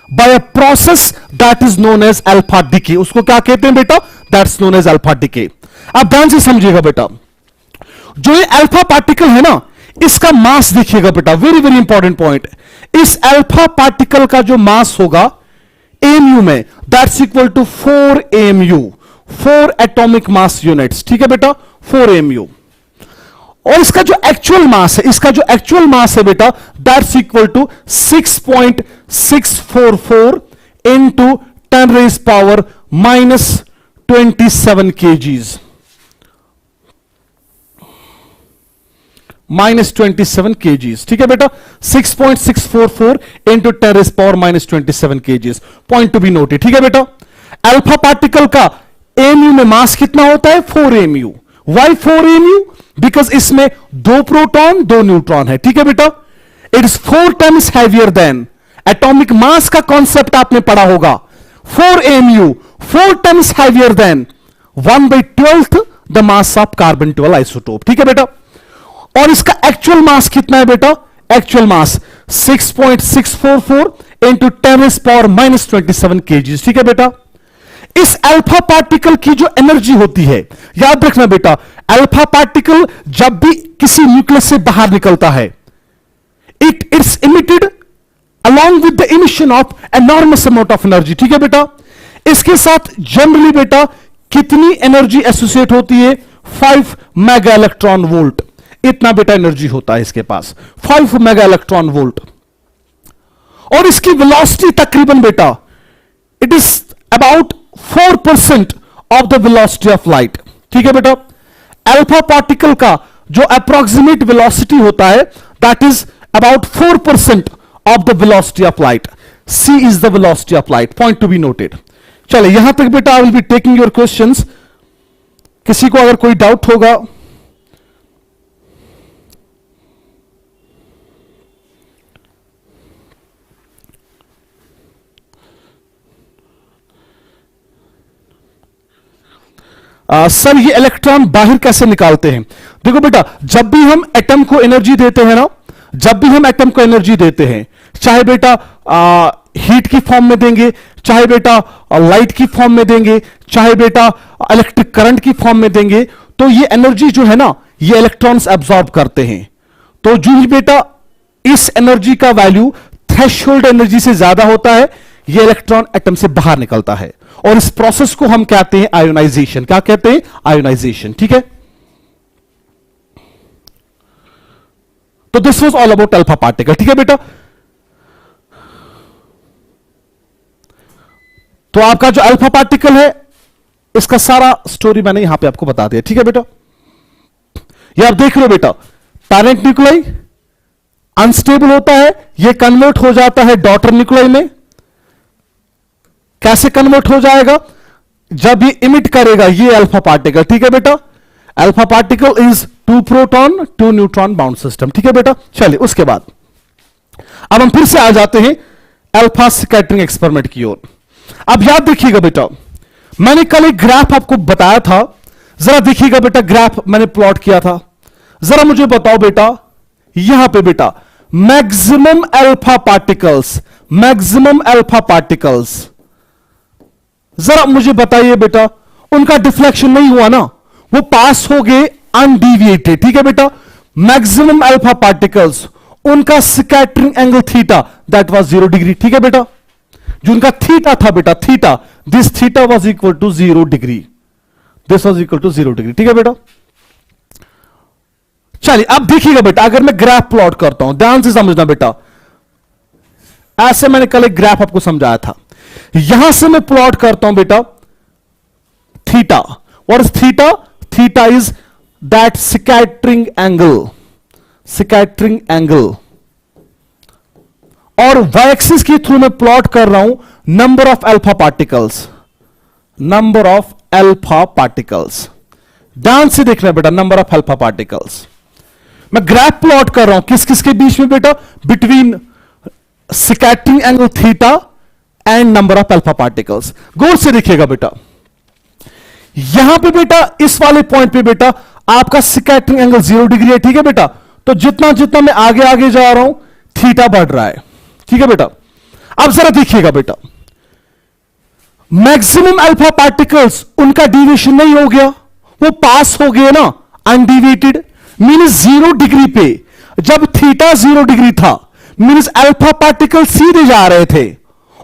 by a process that is known as alpha decay. उसको क्या कहते हैं बेटा, that's known as alpha decay. अब ध्यान से समझिएगा बेटा, जो ये अल्फा पार्टिकल है ना, इसका मास देखिएगा बेटा, वेरी वेरी इंपॉर्टेंट पॉइंट। इस अल्फा पार्टिकल का जो मास होगा एमयू में, that's equal to 4 AMU, 4 atomic mass units. ठीक है बेटा, 4 AMU। और इसका जो एक्चुअल मास है, इसका जो एक्चुअल मास है बेटा, that's equal to 6.644 into 10⁻⁻27 kgs, -27 kgs। ठीक है बेटा, 6.644 into 10⁻⁻27 kgs, point to be noted. ठीक है बेटा, अल्फा पार्टिकल का एमयू में मास कितना होता है, 4 AMU। वाई 4 AMU, बिकॉज इसमें 2 प्रोटॉन 2 न्यूट्रॉन है। ठीक है बेटा, it is 4 times heavier than, atomic mass का कॉन्सेप्ट आपने पढ़ा होगा, 4 AMU, 4 times heavier than 1/12 the mass of carbon 12 isotope. ठीक है बेटा, और इसका एक्चुअल मास कितना है बेटा, एक्चुअल मास 6.644 इंटू 10⁻⁻27 kgs। ठीक है बेटा, इस अल्फा पार्टिकल की जो एनर्जी होती है, याद रखना बेटा, अल्फा पार्टिकल जब भी किसी न्यूक्लियस से बाहर निकलता है, it's emitted along with the emission of enormous amount of energy. ठीक है बेटा, इसके साथ जनरली बेटा कितनी एनर्जी एसोसिएट होती है, 5 मेगा इलेक्ट्रॉन वोल्ट, इतना बेटा एनर्जी होता है इसके पास, 5 मेगा इलेक्ट्रॉन वोल्ट। और इसकी वेलोसिटी तकरीबन बेटा it is about 4% of the velocity of light. ठीक है बेटा, अल्फा पार्टिकल का जो अप्रोक्सीमेट वेलोसिटी होता है that is about 4% of the velocity of light. C is the velocity of light, point to be noted. चले यहां तक बेटा, I will be taking your questions. किसी को अगर कोई डाउट होगा, सर ये इलेक्ट्रॉन बाहर कैसे निकालते हैं। देखो बेटा, जब भी हम एटम को एनर्जी देते हैं ना, जब भी हम एटम को एनर्जी देते हैं, चाहे बेटा हीट की फॉर्म में देंगे, चाहे बेटा लाइट की फॉर्म में देंगे, चाहे बेटा इलेक्ट्रिक करंट की फॉर्म में देंगे, तो ये एनर्जी जो है ना, ये इलेक्ट्रॉन्स एब्जॉर्ब करते हैं। तो जो ही बेटा इस एनर्जी का वैल्यू थ्रेशोल्ड एनर्जी से ज्यादा होता है, ये इलेक्ट्रॉन एटम से बाहर निकलता है। और इस प्रोसेस को हम कहते हैं आयोनाइजेशन। क्या कहते हैं? आयोनाइजेशन। ठीक है, तो this was all about alpha particle. ठीक है बेटा, तो आपका जो अल्फा पार्टिकल है इसका सारा स्टोरी मैंने यहां पे आपको बता दिया। ठीक है बेटा, ये आप देख रहे हो बेटा, पैरेंट न्यूक्लियाई अनस्टेबल होता है, ये कन्वर्ट हो जाता है डॉटर न्यूक्लियाई में। कैसे कन्वर्ट हो जाएगा? जब ये इमिट करेगा ये अल्फा पार्टिकल। ठीक है बेटा, alpha particle is 2 proton 2 neutron bound system. ठीक है बेटा, चलिए उसके बाद अब हम फिर से आ जाते हैं अल्फा स्कैटरिंग एक्सपेरिमेंट की ओर। अब याद देखिएगा बेटा, मैंने कल एक ग्राफ आपको बताया था, जरा देखिएगा बेटा, ग्राफ मैंने प्लॉट किया था। जरा मुझे बताओ बेटा, यहां पे बेटा maximum alpha particles, maximum alpha particles, जरा मुझे बताइए बेटा, उनका डिफ्लेक्शन नहीं हुआ ना, वो पास हो गए अनडीविएटेड। ठीक है बेटा, मैक्सिमम अल्फा पार्टिकल्स, उनका scattering angle theta that was 0 degree. ठीक है बेटा, जो उनका थीटा था बेटा, theta, this theta was equal to 0 degree, this was equal to 0 degree. ठीक है बेटा, चलिए अब देखिएगा बेटा, अगर मैं ग्राफ प्लॉट करता हूं, ध्यान से समझना बेटा, ऐसे मैंने कल एक ग्राफ आपको समझाया था, यहां से मैं प्लॉट करता हूं बेटा theta. What is theta? Theta is that scattering angle, scattering angle, और वाई एक्सिस के थ्रू मैं प्लॉट कर रहा हूं number of alpha particles, number of alpha particles. ध्यान से देखना बेटा, नंबर ऑफ अल्फा पार्टिकल्स मैं ग्राफ प्लॉट कर रहा हूं, किस किस के बीच में बेटा? Between scattering angle theta and number of alpha particles. गौर से देखिएगा बेटा, यहां पे बेटा इस वाले पॉइंट पे बेटा आपका स्कैटरिंग एंगल 0 डिग्री है। ठीक है बेटा, तो जितना जितना मैं आगे आगे जा रहा हूं थीटा बढ़ रहा है। ठीक है बेटा, अब जरा देखिएगा बेटा, मैक्सिमम अल्फा पार्टिकल्स, उनका डिविएशन नहीं हो गया, वो पास हो गए ना अनडिविएटेड, मींस 0 डिग्री पे जब थीटा 0 डिग्री था, मींस अल्फा पार्टिकल सीधे जा रहे थे,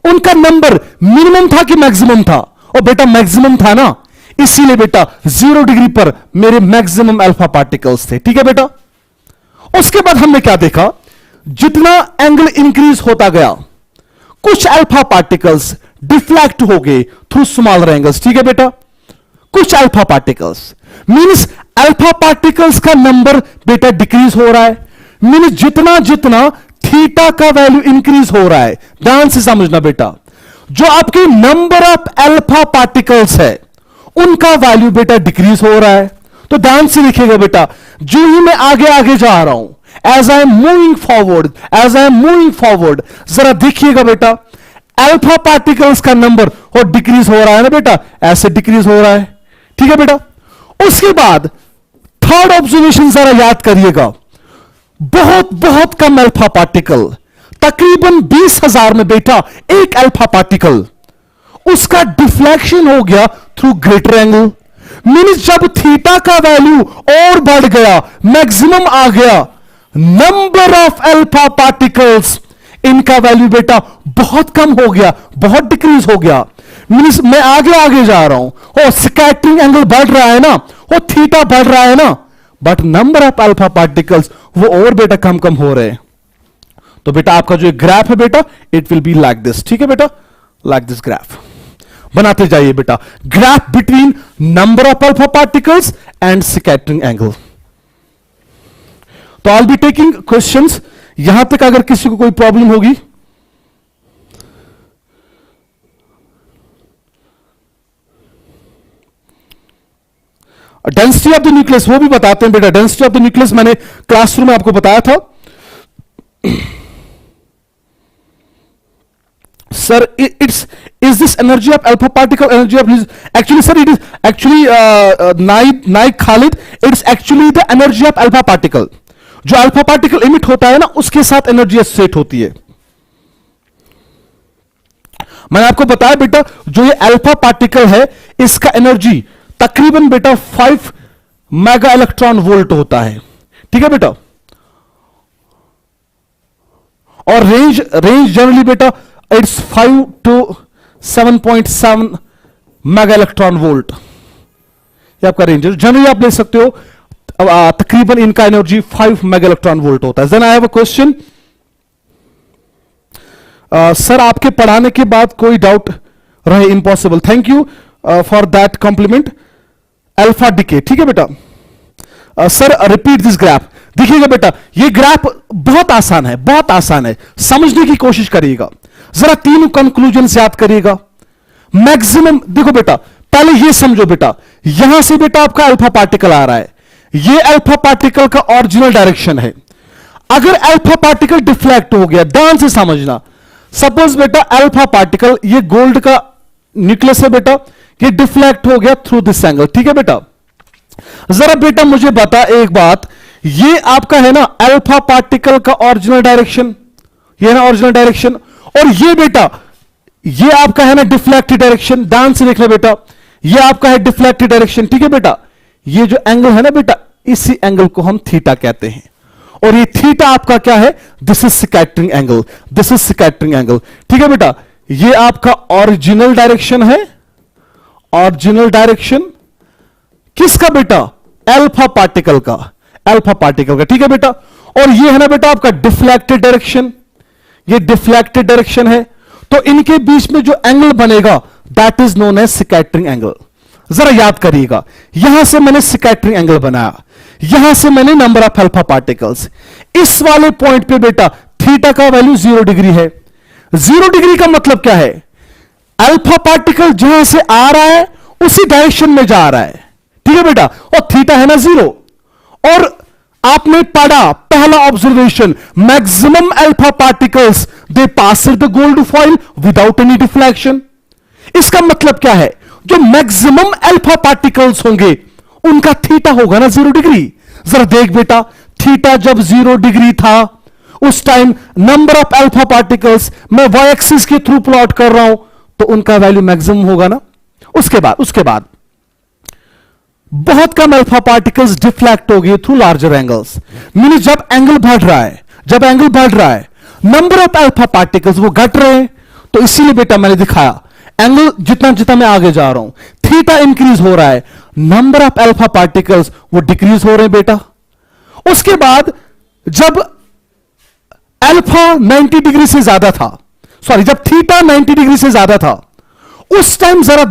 उनका नंबर मिनिमम था कि मैक्सिमम था? और बेटा मैक्सिमम था ना, इसीलिए बेटा 0 डिग्री पर मेरे मैक्सिमम अल्फा पार्टिकल्स थे। ठीक है बेटा, उसके बाद हमने क्या देखा, जितना एंगल इंक्रीज होता गया, कुछ अल्फा पार्टिकल्स डिफ्लेक्ट हो गए थ्रू स्मॉलर एंगल्स। ठीक है बेटा, कुछ alpha particles, means alpha particles का नंबर बेटा डिक्रीज हो रहा है, मींस जितना जितना थीटा का वैल्यू इंक्रीज हो रहा है। ध्यान से समझना बेटा, जो आपके नंबर ऑफ अल्फा पार्टिकल्स है उनका वैल्यू बेटा डिक्रीज हो रहा है। तो ध्यान से देखिएगा बेटा, जो ही मैं आगे आगे जा रहा हूं, as I am moving forward, as I am moving forward, जरा देखिएगा बेटा अल्फा पार्टिकल्स का नंबर और डिक्रीज हो रहा है ना बेटा, ऐसे डिक्रीज हो रहा है। ठीक है बेटा, उसके बाद थर्ड ऑब्जर्वेशन जरा याद करिएगा, बहुत बहुत कम अल्फा पार्टिकल, तकरीबन 20,000 में बेटा एक अल्फा पार्टिकल, उसका डिफ्लेक्शन हो गया थ्रू ग्रेटर एंगल, मींस जब थीटा का वैल्यू और बढ़ गया, मैक्सिमम आ गया, नंबर ऑफ अल्फा पार्टिकल्स, इनका वैल्यू बेटा बहुत कम हो गया, बहुत डिक्रीज हो गया, मींस मैं आगे आगे जा रहा हूं और स्कैटरिंग एंगल बढ़ रहा है ना, वो थीटा बढ़ रहा है ना, but number of alpha particles वो और बेटा कम कम हो रहे हैं। तो बेटा आपका जो ग्राफ है बेटा, it will be like this. ठीक है बेटा, लाइक दिस ग्राफ बनाते जाइए बेटा, graph between number of alpha particles and scattering angle. तो आई बी टेकिंग क्वेश्चंस, यहां तक अगर किसी को कोई प्रॉब्लम होगी। डेंसिटी ऑफ द न्यूक्लियस वो भी बताते हैं बेटा, डेंसिटी ऑफ द न्यूक्लियस मैंने क्लासरूम में आपको बताया था। Sir it's is this energy of alpha particle energy of actually sir it is actually Naik Khalid, it's actually the energy of alpha particle, जो अल्फा पार्टिकल इमिट होता है ना उसके साथ एनर्जी एसोसिएट होती है। मैंने आपको बताया बेटा, जो ये अल्फा पार्टिकल है इसका एनर्जी तकरीबन बेटा 5 मेगा इलेक्ट्रॉन वोल्ट होता है। ठीक है बेटा, और रेंज जनरली बेटा it's 5 to 7.7 mega electron volt, ये आपका रेंज है। जनरली आप ले सकते हो तकरीबन इनका एनर्जी 5 मेगा इलेक्ट्रॉन वोल्ट होता है। Then I have a question, sir आपके पढ़ाने के बाद कोई डाउट रहे impossible, thank you for that compliment. Alpha decay, ठीक है बेटा। सर रिपीट दिस ग्राफ, देखिएगा बेटा ये ग्राफ बहुत आसान है, बहुत आसान है, समझने की कोशिश करिएगा, जरा तीन कंक्लूजन याद करिएगा। मैक्सिमम देखो बेटा, पहले ये समझो बेटा, यहां से बेटा आपका अल्फा पार्टिकल आ रहा है, ये अल्फा पार्टिकल का ओरिजिनल डायरेक्शन है। अगर अल्फा पार्टिकल डिफ्लेक्ट हो गया, ध्यान से समझना, सपोज बेटा अल्फा पार्टिकल, ये गोल्ड का न्यूक्लियस है बेटा, ये डिफ्लेक्ट हो गया थ्रू दिस एंगल, ठीक है बेटा। जरा बेटा मुझे बता एक बात, ये आपका है ना अल्फा पार्टिकल का ओरिजिनल डायरेक्शन, ये है ना ओरिजिनल डायरेक्शन, और ये बेटा ये आपका है ना डिफ्लेक्टेड डायरेक्शन, ध्यान से देखना बेटा, ये आपका है डिफ्लेक्टेड डायरेक्शन, ठीक है बेटा। ये जो एंगल है ना बेटा, इसी एंगल को हम थीटा कहते हैं, और ये थीटा आपका क्या है, this is scattering angle, this is scattering angle, ठीक है बेटा। ये आपका ओरिजिनल डायरेक्शन है, ओरिजिनल डायरेक्शन किसका बेटा, अल्फा पार्टिकल का, अल्फा पार्टिकल का, ठीक है बेटा। और ये है ना बेटा आपका डिफ्लेक्टेड डायरेक्शन, ये डिफ्लेक्टेड डायरेक्शन है, तो इनके बीच में जो एंगल बनेगा that is known as scattering angle. जरा याद करिएगा, यहां से मैंने स्कैटरिंग एंगल बनाया, यहां से मैंने नंबर ऑफ अल्फा पार्टिकल्स, इस वाले पॉइंट पे बेटा थीटा का वैल्यू 0 डिग्री है। 0 डिग्री का मतलब क्या है, अल्फा पार्टिकल जहां से आ रहा है उसी डायरेक्शन में जा रहा है, ठीक है बेटा, और थीटा है ना 0। और आपने पढ़ा पहला observation, maximum alpha particles they pass the gold foil without any deflection. इसका मतलब क्या है, जो मैक्सिमम अल्फा पार्टिकल्स होंगे उनका थीटा होगा ना 0 डिग्री। जरा देख बेटा, थीटा जब 0 डिग्री था उस time number of alpha particles मैं वाई एक्सिस के थ्रू प्लॉट कर रहा हूं, तो उनका वैल्यू मैक्सिमम होगा ना। उसके बाद बहुत कम अल्फा पार्टिकल्स डिफ्लेक्ट हो गए थ्रू लार्जर एंगल्स, मीन जब एंगल बढ़ रहा है, नंबर ऑफ अल्फा पार्टिकल्स वो घट रहे हैं, तो इसीलिए बेटा मैंने दिखाया एंगल जितना जितना मैं आगे जा रहा हूं थीटा इंक्रीज हो रहा है, नंबर ऑफ अल्फा पार्टिकल्स वो डिक्रीज हो रहे हैं बेटा। उसके बाद जब अल्फा 90 डिग्री से ज्यादा था, जब थीटा 90 डिग्री से ज्यादा था, उस टाइम जरा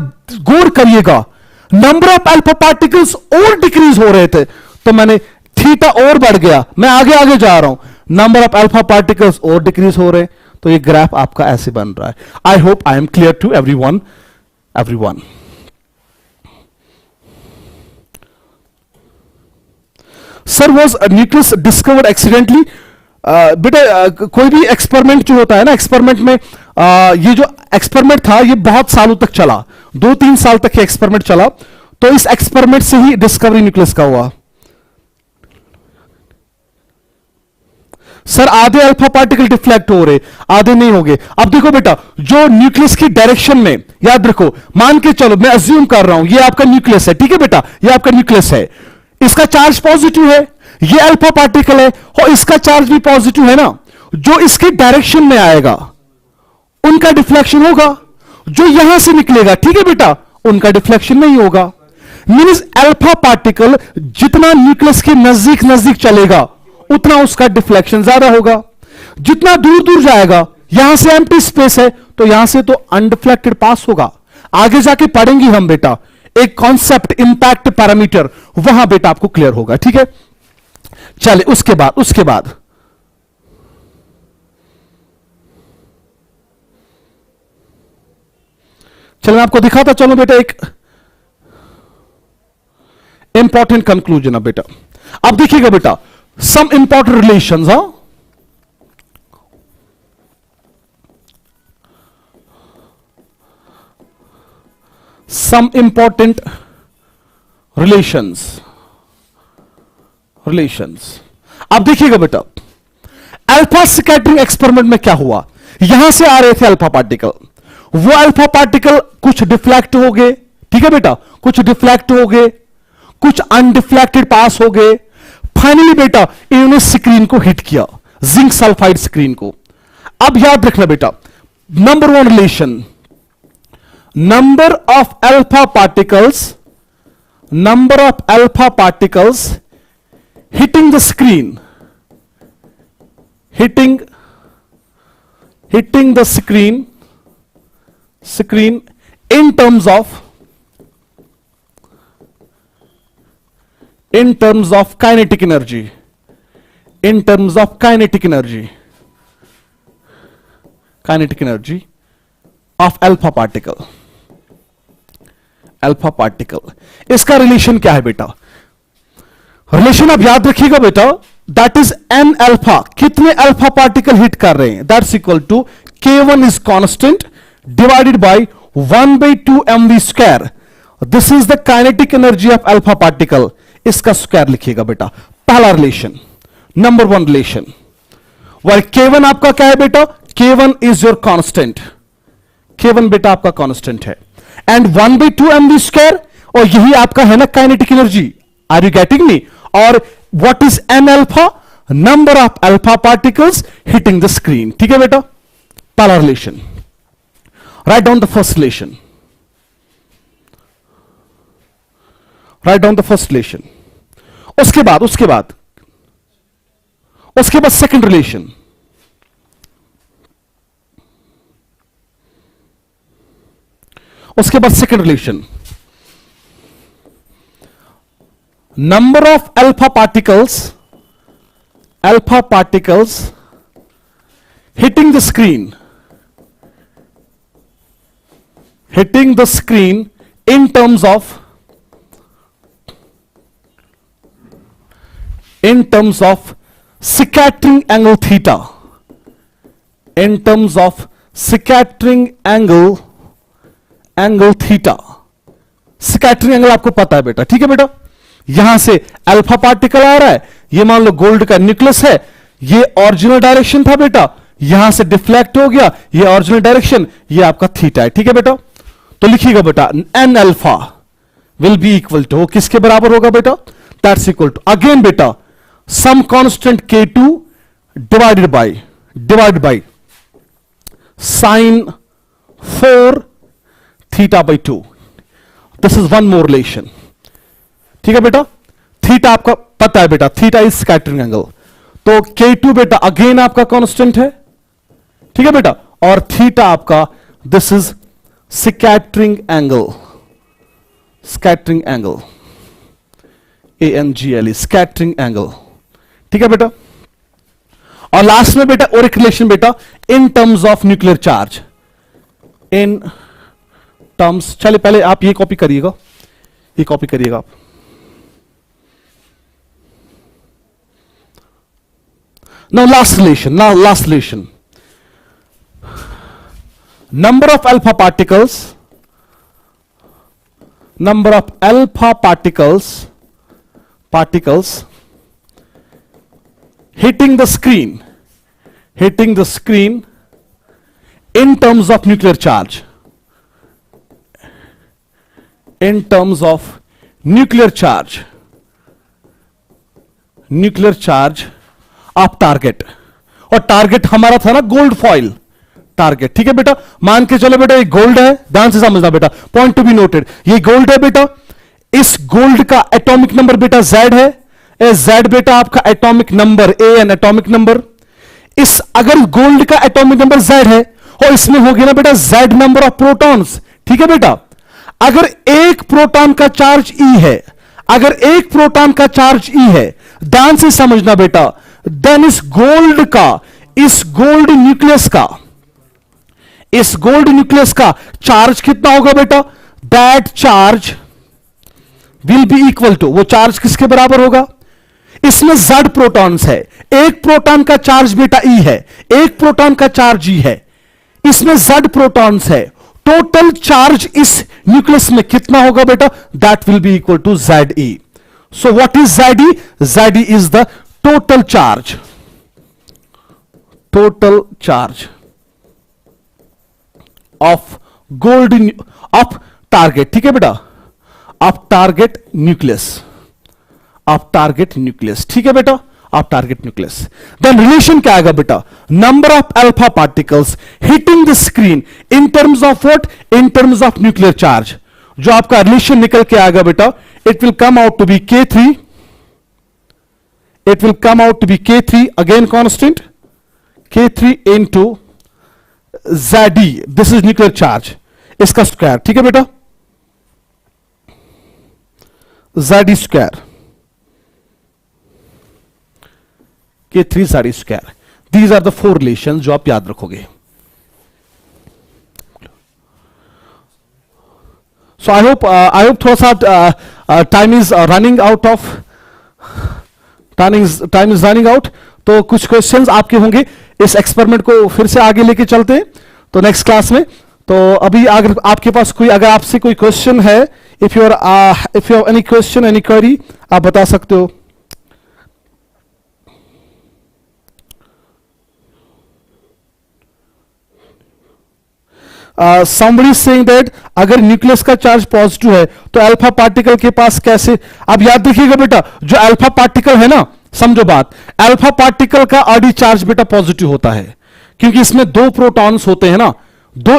गौर करिएगा, नंबर ऑफ अल्फा पार्टिकल्स और डिक्रीज हो रहे थे, तो मैंने थीटा और बढ़ गया, मैं आगे जा रहा हूं, नंबर ऑफ अल्फा पार्टिकल्स और डिक्रीज हो रहे हैं, तो ये ग्राफ आपका ऐसे बन रहा है। I hope I am clear to everyone. Sir was nucleus discovered accidentally, बेटा कोई भी एक्सपेरिमेंट जो होता है ना, एक्सपेरिमेंट में ये जो एक्सपेरिमेंट था ये बहुत सालों तक चला, 2-3 साल तक ये एक्सपेरिमेंट चला, तो इस एक्सपेरिमेंट से ही डिस्कवरी न्यूक्लियस का हुआ। सर आधे अल्फा पार्टिकल डिफ्लेक्ट हो रहे, आधे नहीं हो गए। अब देखो बेटा, जो न्यूक्लियस की डायरेक्शन में, याद रखो, मान के चलो मैं अज्यूम कर रहा हूं ये आपका न्यूक्लियस है, ठीक है बेटा, ये आपका न्यूक्लियस है, इसका चार्ज पॉजिटिव है, ये अल्फा पार्टिकल है और इसका चार्ज भी पॉजिटिव है ना, जो इसके डायरेक्शन में आएगा उनका डिफ्लेक्शन होगा, जो यहां से निकलेगा, ठीक है बेटा, उनका डिफ्लेक्शन नहीं होगा। मींस अल्फा पार्टिकल जितना न्यूक्लियस के नजदीक नजदीक चलेगा उतना उसका डिफ्लेक्शन ज्यादा होगा, जितना दूर दूर जाएगा, यहां से एम्प्टी स्पेस है तो यहां से तो अनडिफ्लेक्टेड पास होगा। आगे जाके पढ़ेंगे हम बेटा एक कॉन्सेप्ट इंपैक्ट पैरामीटर, वहां बेटा आपको क्लियर होगा, ठीक है। चले उसके बाद चलो मैं आपको दिखाता चलो बेटा एक इंपॉर्टेंट कंक्लूजन। अब बेटा अब देखिएगा बेटा some important relations, some important relations. अब देखिएगा बेटा अल्फा स्कैटरिंग एक्सपेरिमेंट में क्या हुआ, यहां से आ रहे थे अल्फा पार्टिकल, वो अल्फा पार्टिकल कुछ डिफ्लेक्ट हो गए, ठीक है बेटा, कुछ डिफ्लेक्ट हो गए, कुछ अनडिफ्लेक्टेड पास हो गए। फाइनली बेटा इन्होंने स्क्रीन को हिट किया, जिंक सल्फाइड स्क्रीन को। अब याद रखना बेटा number 1 relation, number of alpha particles hitting the screen, hitting the screen in terms of kinetic energy, of alpha particle. इसका रिलेशन क्या है बेटा? रिलेशन आप याद रखिएगा बेटा, दैट इज एन अल्फा, कितने अल्फा पार्टिकल हिट कर रहे हैं, that's equal to K1 is constant divided by 1/2 mv square. This is the kinetic energy of alpha particle. इसका स्क्वायर लिखिएगा बेटा. पहला रिलेशन, नंबर 1 रिलेशन. वह K1 आपका क्या है बेटा? K1 is your constant. K1 बेटा आपका कांस्टेंट है, एंड 1/2 mv स्क्वायर, और यही आपका है ना kinetic energy. Are you getting me? और what is N alpha? Number of alpha particles hitting the screen. ठीक है बेटा, पहला relation. Write down the first relation. Write down the first relation. उसके बाद second relation. Second relation, number of alpha particles hitting the screen in terms of scattering angle theta, scattering angle आपको पता है बेटा. ठीक है बेटा, यहां से अल्फा पार्टिकल आ रहा है, ये मान लो गोल्ड का न्यूक्लियस है, ये ओरिजिनल डायरेक्शन था बेटा, यहां से डिफ्लेक्ट हो गया, ये ओरिजिनल डायरेक्शन, ये आपका थीटा है. ठीक है बेटा, तो लिखिएगा बेटा N alpha will be equal to, किसके बराबर होगा बेटा? दैट्स इक्वल टू अगेन बेटा some constant K2 divided by sine 4 theta by 2. This is one more relation. ठीक है बेटा, थीटा आपका पता है बेटा, थीटा इज स्कैटरिंग एंगल, तो K2 बेटा अगेन आपका कांस्टेंट है. ठीक है बेटा, और थीटा आपका this is scattering angle, ANGLE, scattering angle. ठीक है बेटा, और लास्ट में बेटा और एक रिलेशन बेटा इन terms of nuclear charge, in terms. चलिए पहले आप ये कॉपी करिएगा आप. Now last relation. Number of alpha particles hitting the screen in terms of nuclear charge. Nuclear charge of target, और टारगेट हमारा था ना गोल्ड फॉइल टारगेट. ठीक है बेटा, मान के चलो बेटा ये गोल्ड है, ध्यान से समझना बेटा, पॉइंट टू बी नोटेड. ये गोल्ड है बेटा, इस गोल्ड का एटॉमिक नंबर बेटा Z है, Z बेटा आपका atomic number AN atomic number. इस अगर गोल्ड का एटॉमिक नंबर Z है और इसमें हो गया ना बेटा Z नंबर ऑफ प्रोटॉन्स. ठीक है बेटा, अगर एक प्रोटॉन का चार्ज E है, ध्यान से समझना बेटा, देन इस गोल्ड न्यूक्लियस का चार्ज कितना होगा बेटा? That charge will be equal to, वो चार्ज किसके बराबर होगा? इसमें Z प्रोटॉन्स है, एक प्रोटॉन का चार्ज बेटा E है, इसमें Z प्रोटॉन्स है, टोटल चार्ज इस न्यूक्लियस में कितना होगा बेटा? That will be equal to ZE. So what is ZE? ZE is the total charge of target. ठीक है बेटा, of target nucleus. ठीक है बेटा, of target nucleus. Then relation क्या आएगा बेटा, number of alpha particles hitting the screen in terms of what, in terms of nuclear charge. जो आपका रिलेशन निकल के आएगा बेटा, it will come out to be K3, it will come out to be K3, again constant, K3 into ZD, this is nuclear charge, इसका square, ठीक है बेटा, ZD square, K3 ZD square. These are the four relations जो आप याद रखोगे। So I hope थोड़ा सा time is running out of time is running out. तो कुछ क्वेश्चंस आपके होंगे, इस एक्सपेरिमेंट को फिर से आगे लेके चलते हैं तो नेक्स्ट क्लास में। तो अभी अगर आपके पास कोई, अगर आपसे कोई क्वेश्चन है, if you have any question, any query, आप बता सकते हो। somebody saying that अगर न्यूक्लियस का चार्ज पॉजिटिव है तो अल्फा पार्टिकल के पास कैसे, अब याद रखिएगा बेटा, जो अल्फा पार्टिकल है ना, समझो बात, अल्फा पार्टिकल का आरडी चार्ज बेटा पॉजिटिव होता है, क्योंकि इसमें दो प्रोटॉन्स होते हैं ना,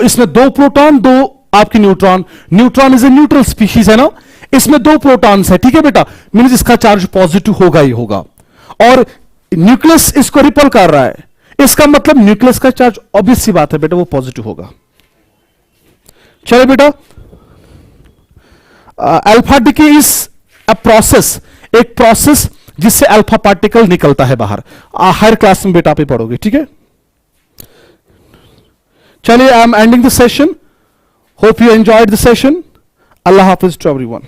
इसमें दो प्रोटॉन, दो आपके neutron. Neutron is a neutral species है ना, इसमें दो प्रोटॉन्स है, ठीक है बेटा, मींस इसका चार्ज पॉजिटिव होगा ही होगा। और न्यूक्लियस इसको रिपल कर रहा है, इसका मतलब न्यूक्लियस का चार्ज ऑब्वियस सी बात है बेटा, वो पॉजिटिव होगा। चलो बेटा, alpha decay is a process, एक प्रोसेस जिससे अल्फा पार्टिकल निकलता है बाहर। हर क्लास में बेटा आप ही पढ़ोगे, ठीक है। चलिए, I am ending the session, hope you enjoyed the session. अल्लाह हाफिज टू एवरीवन।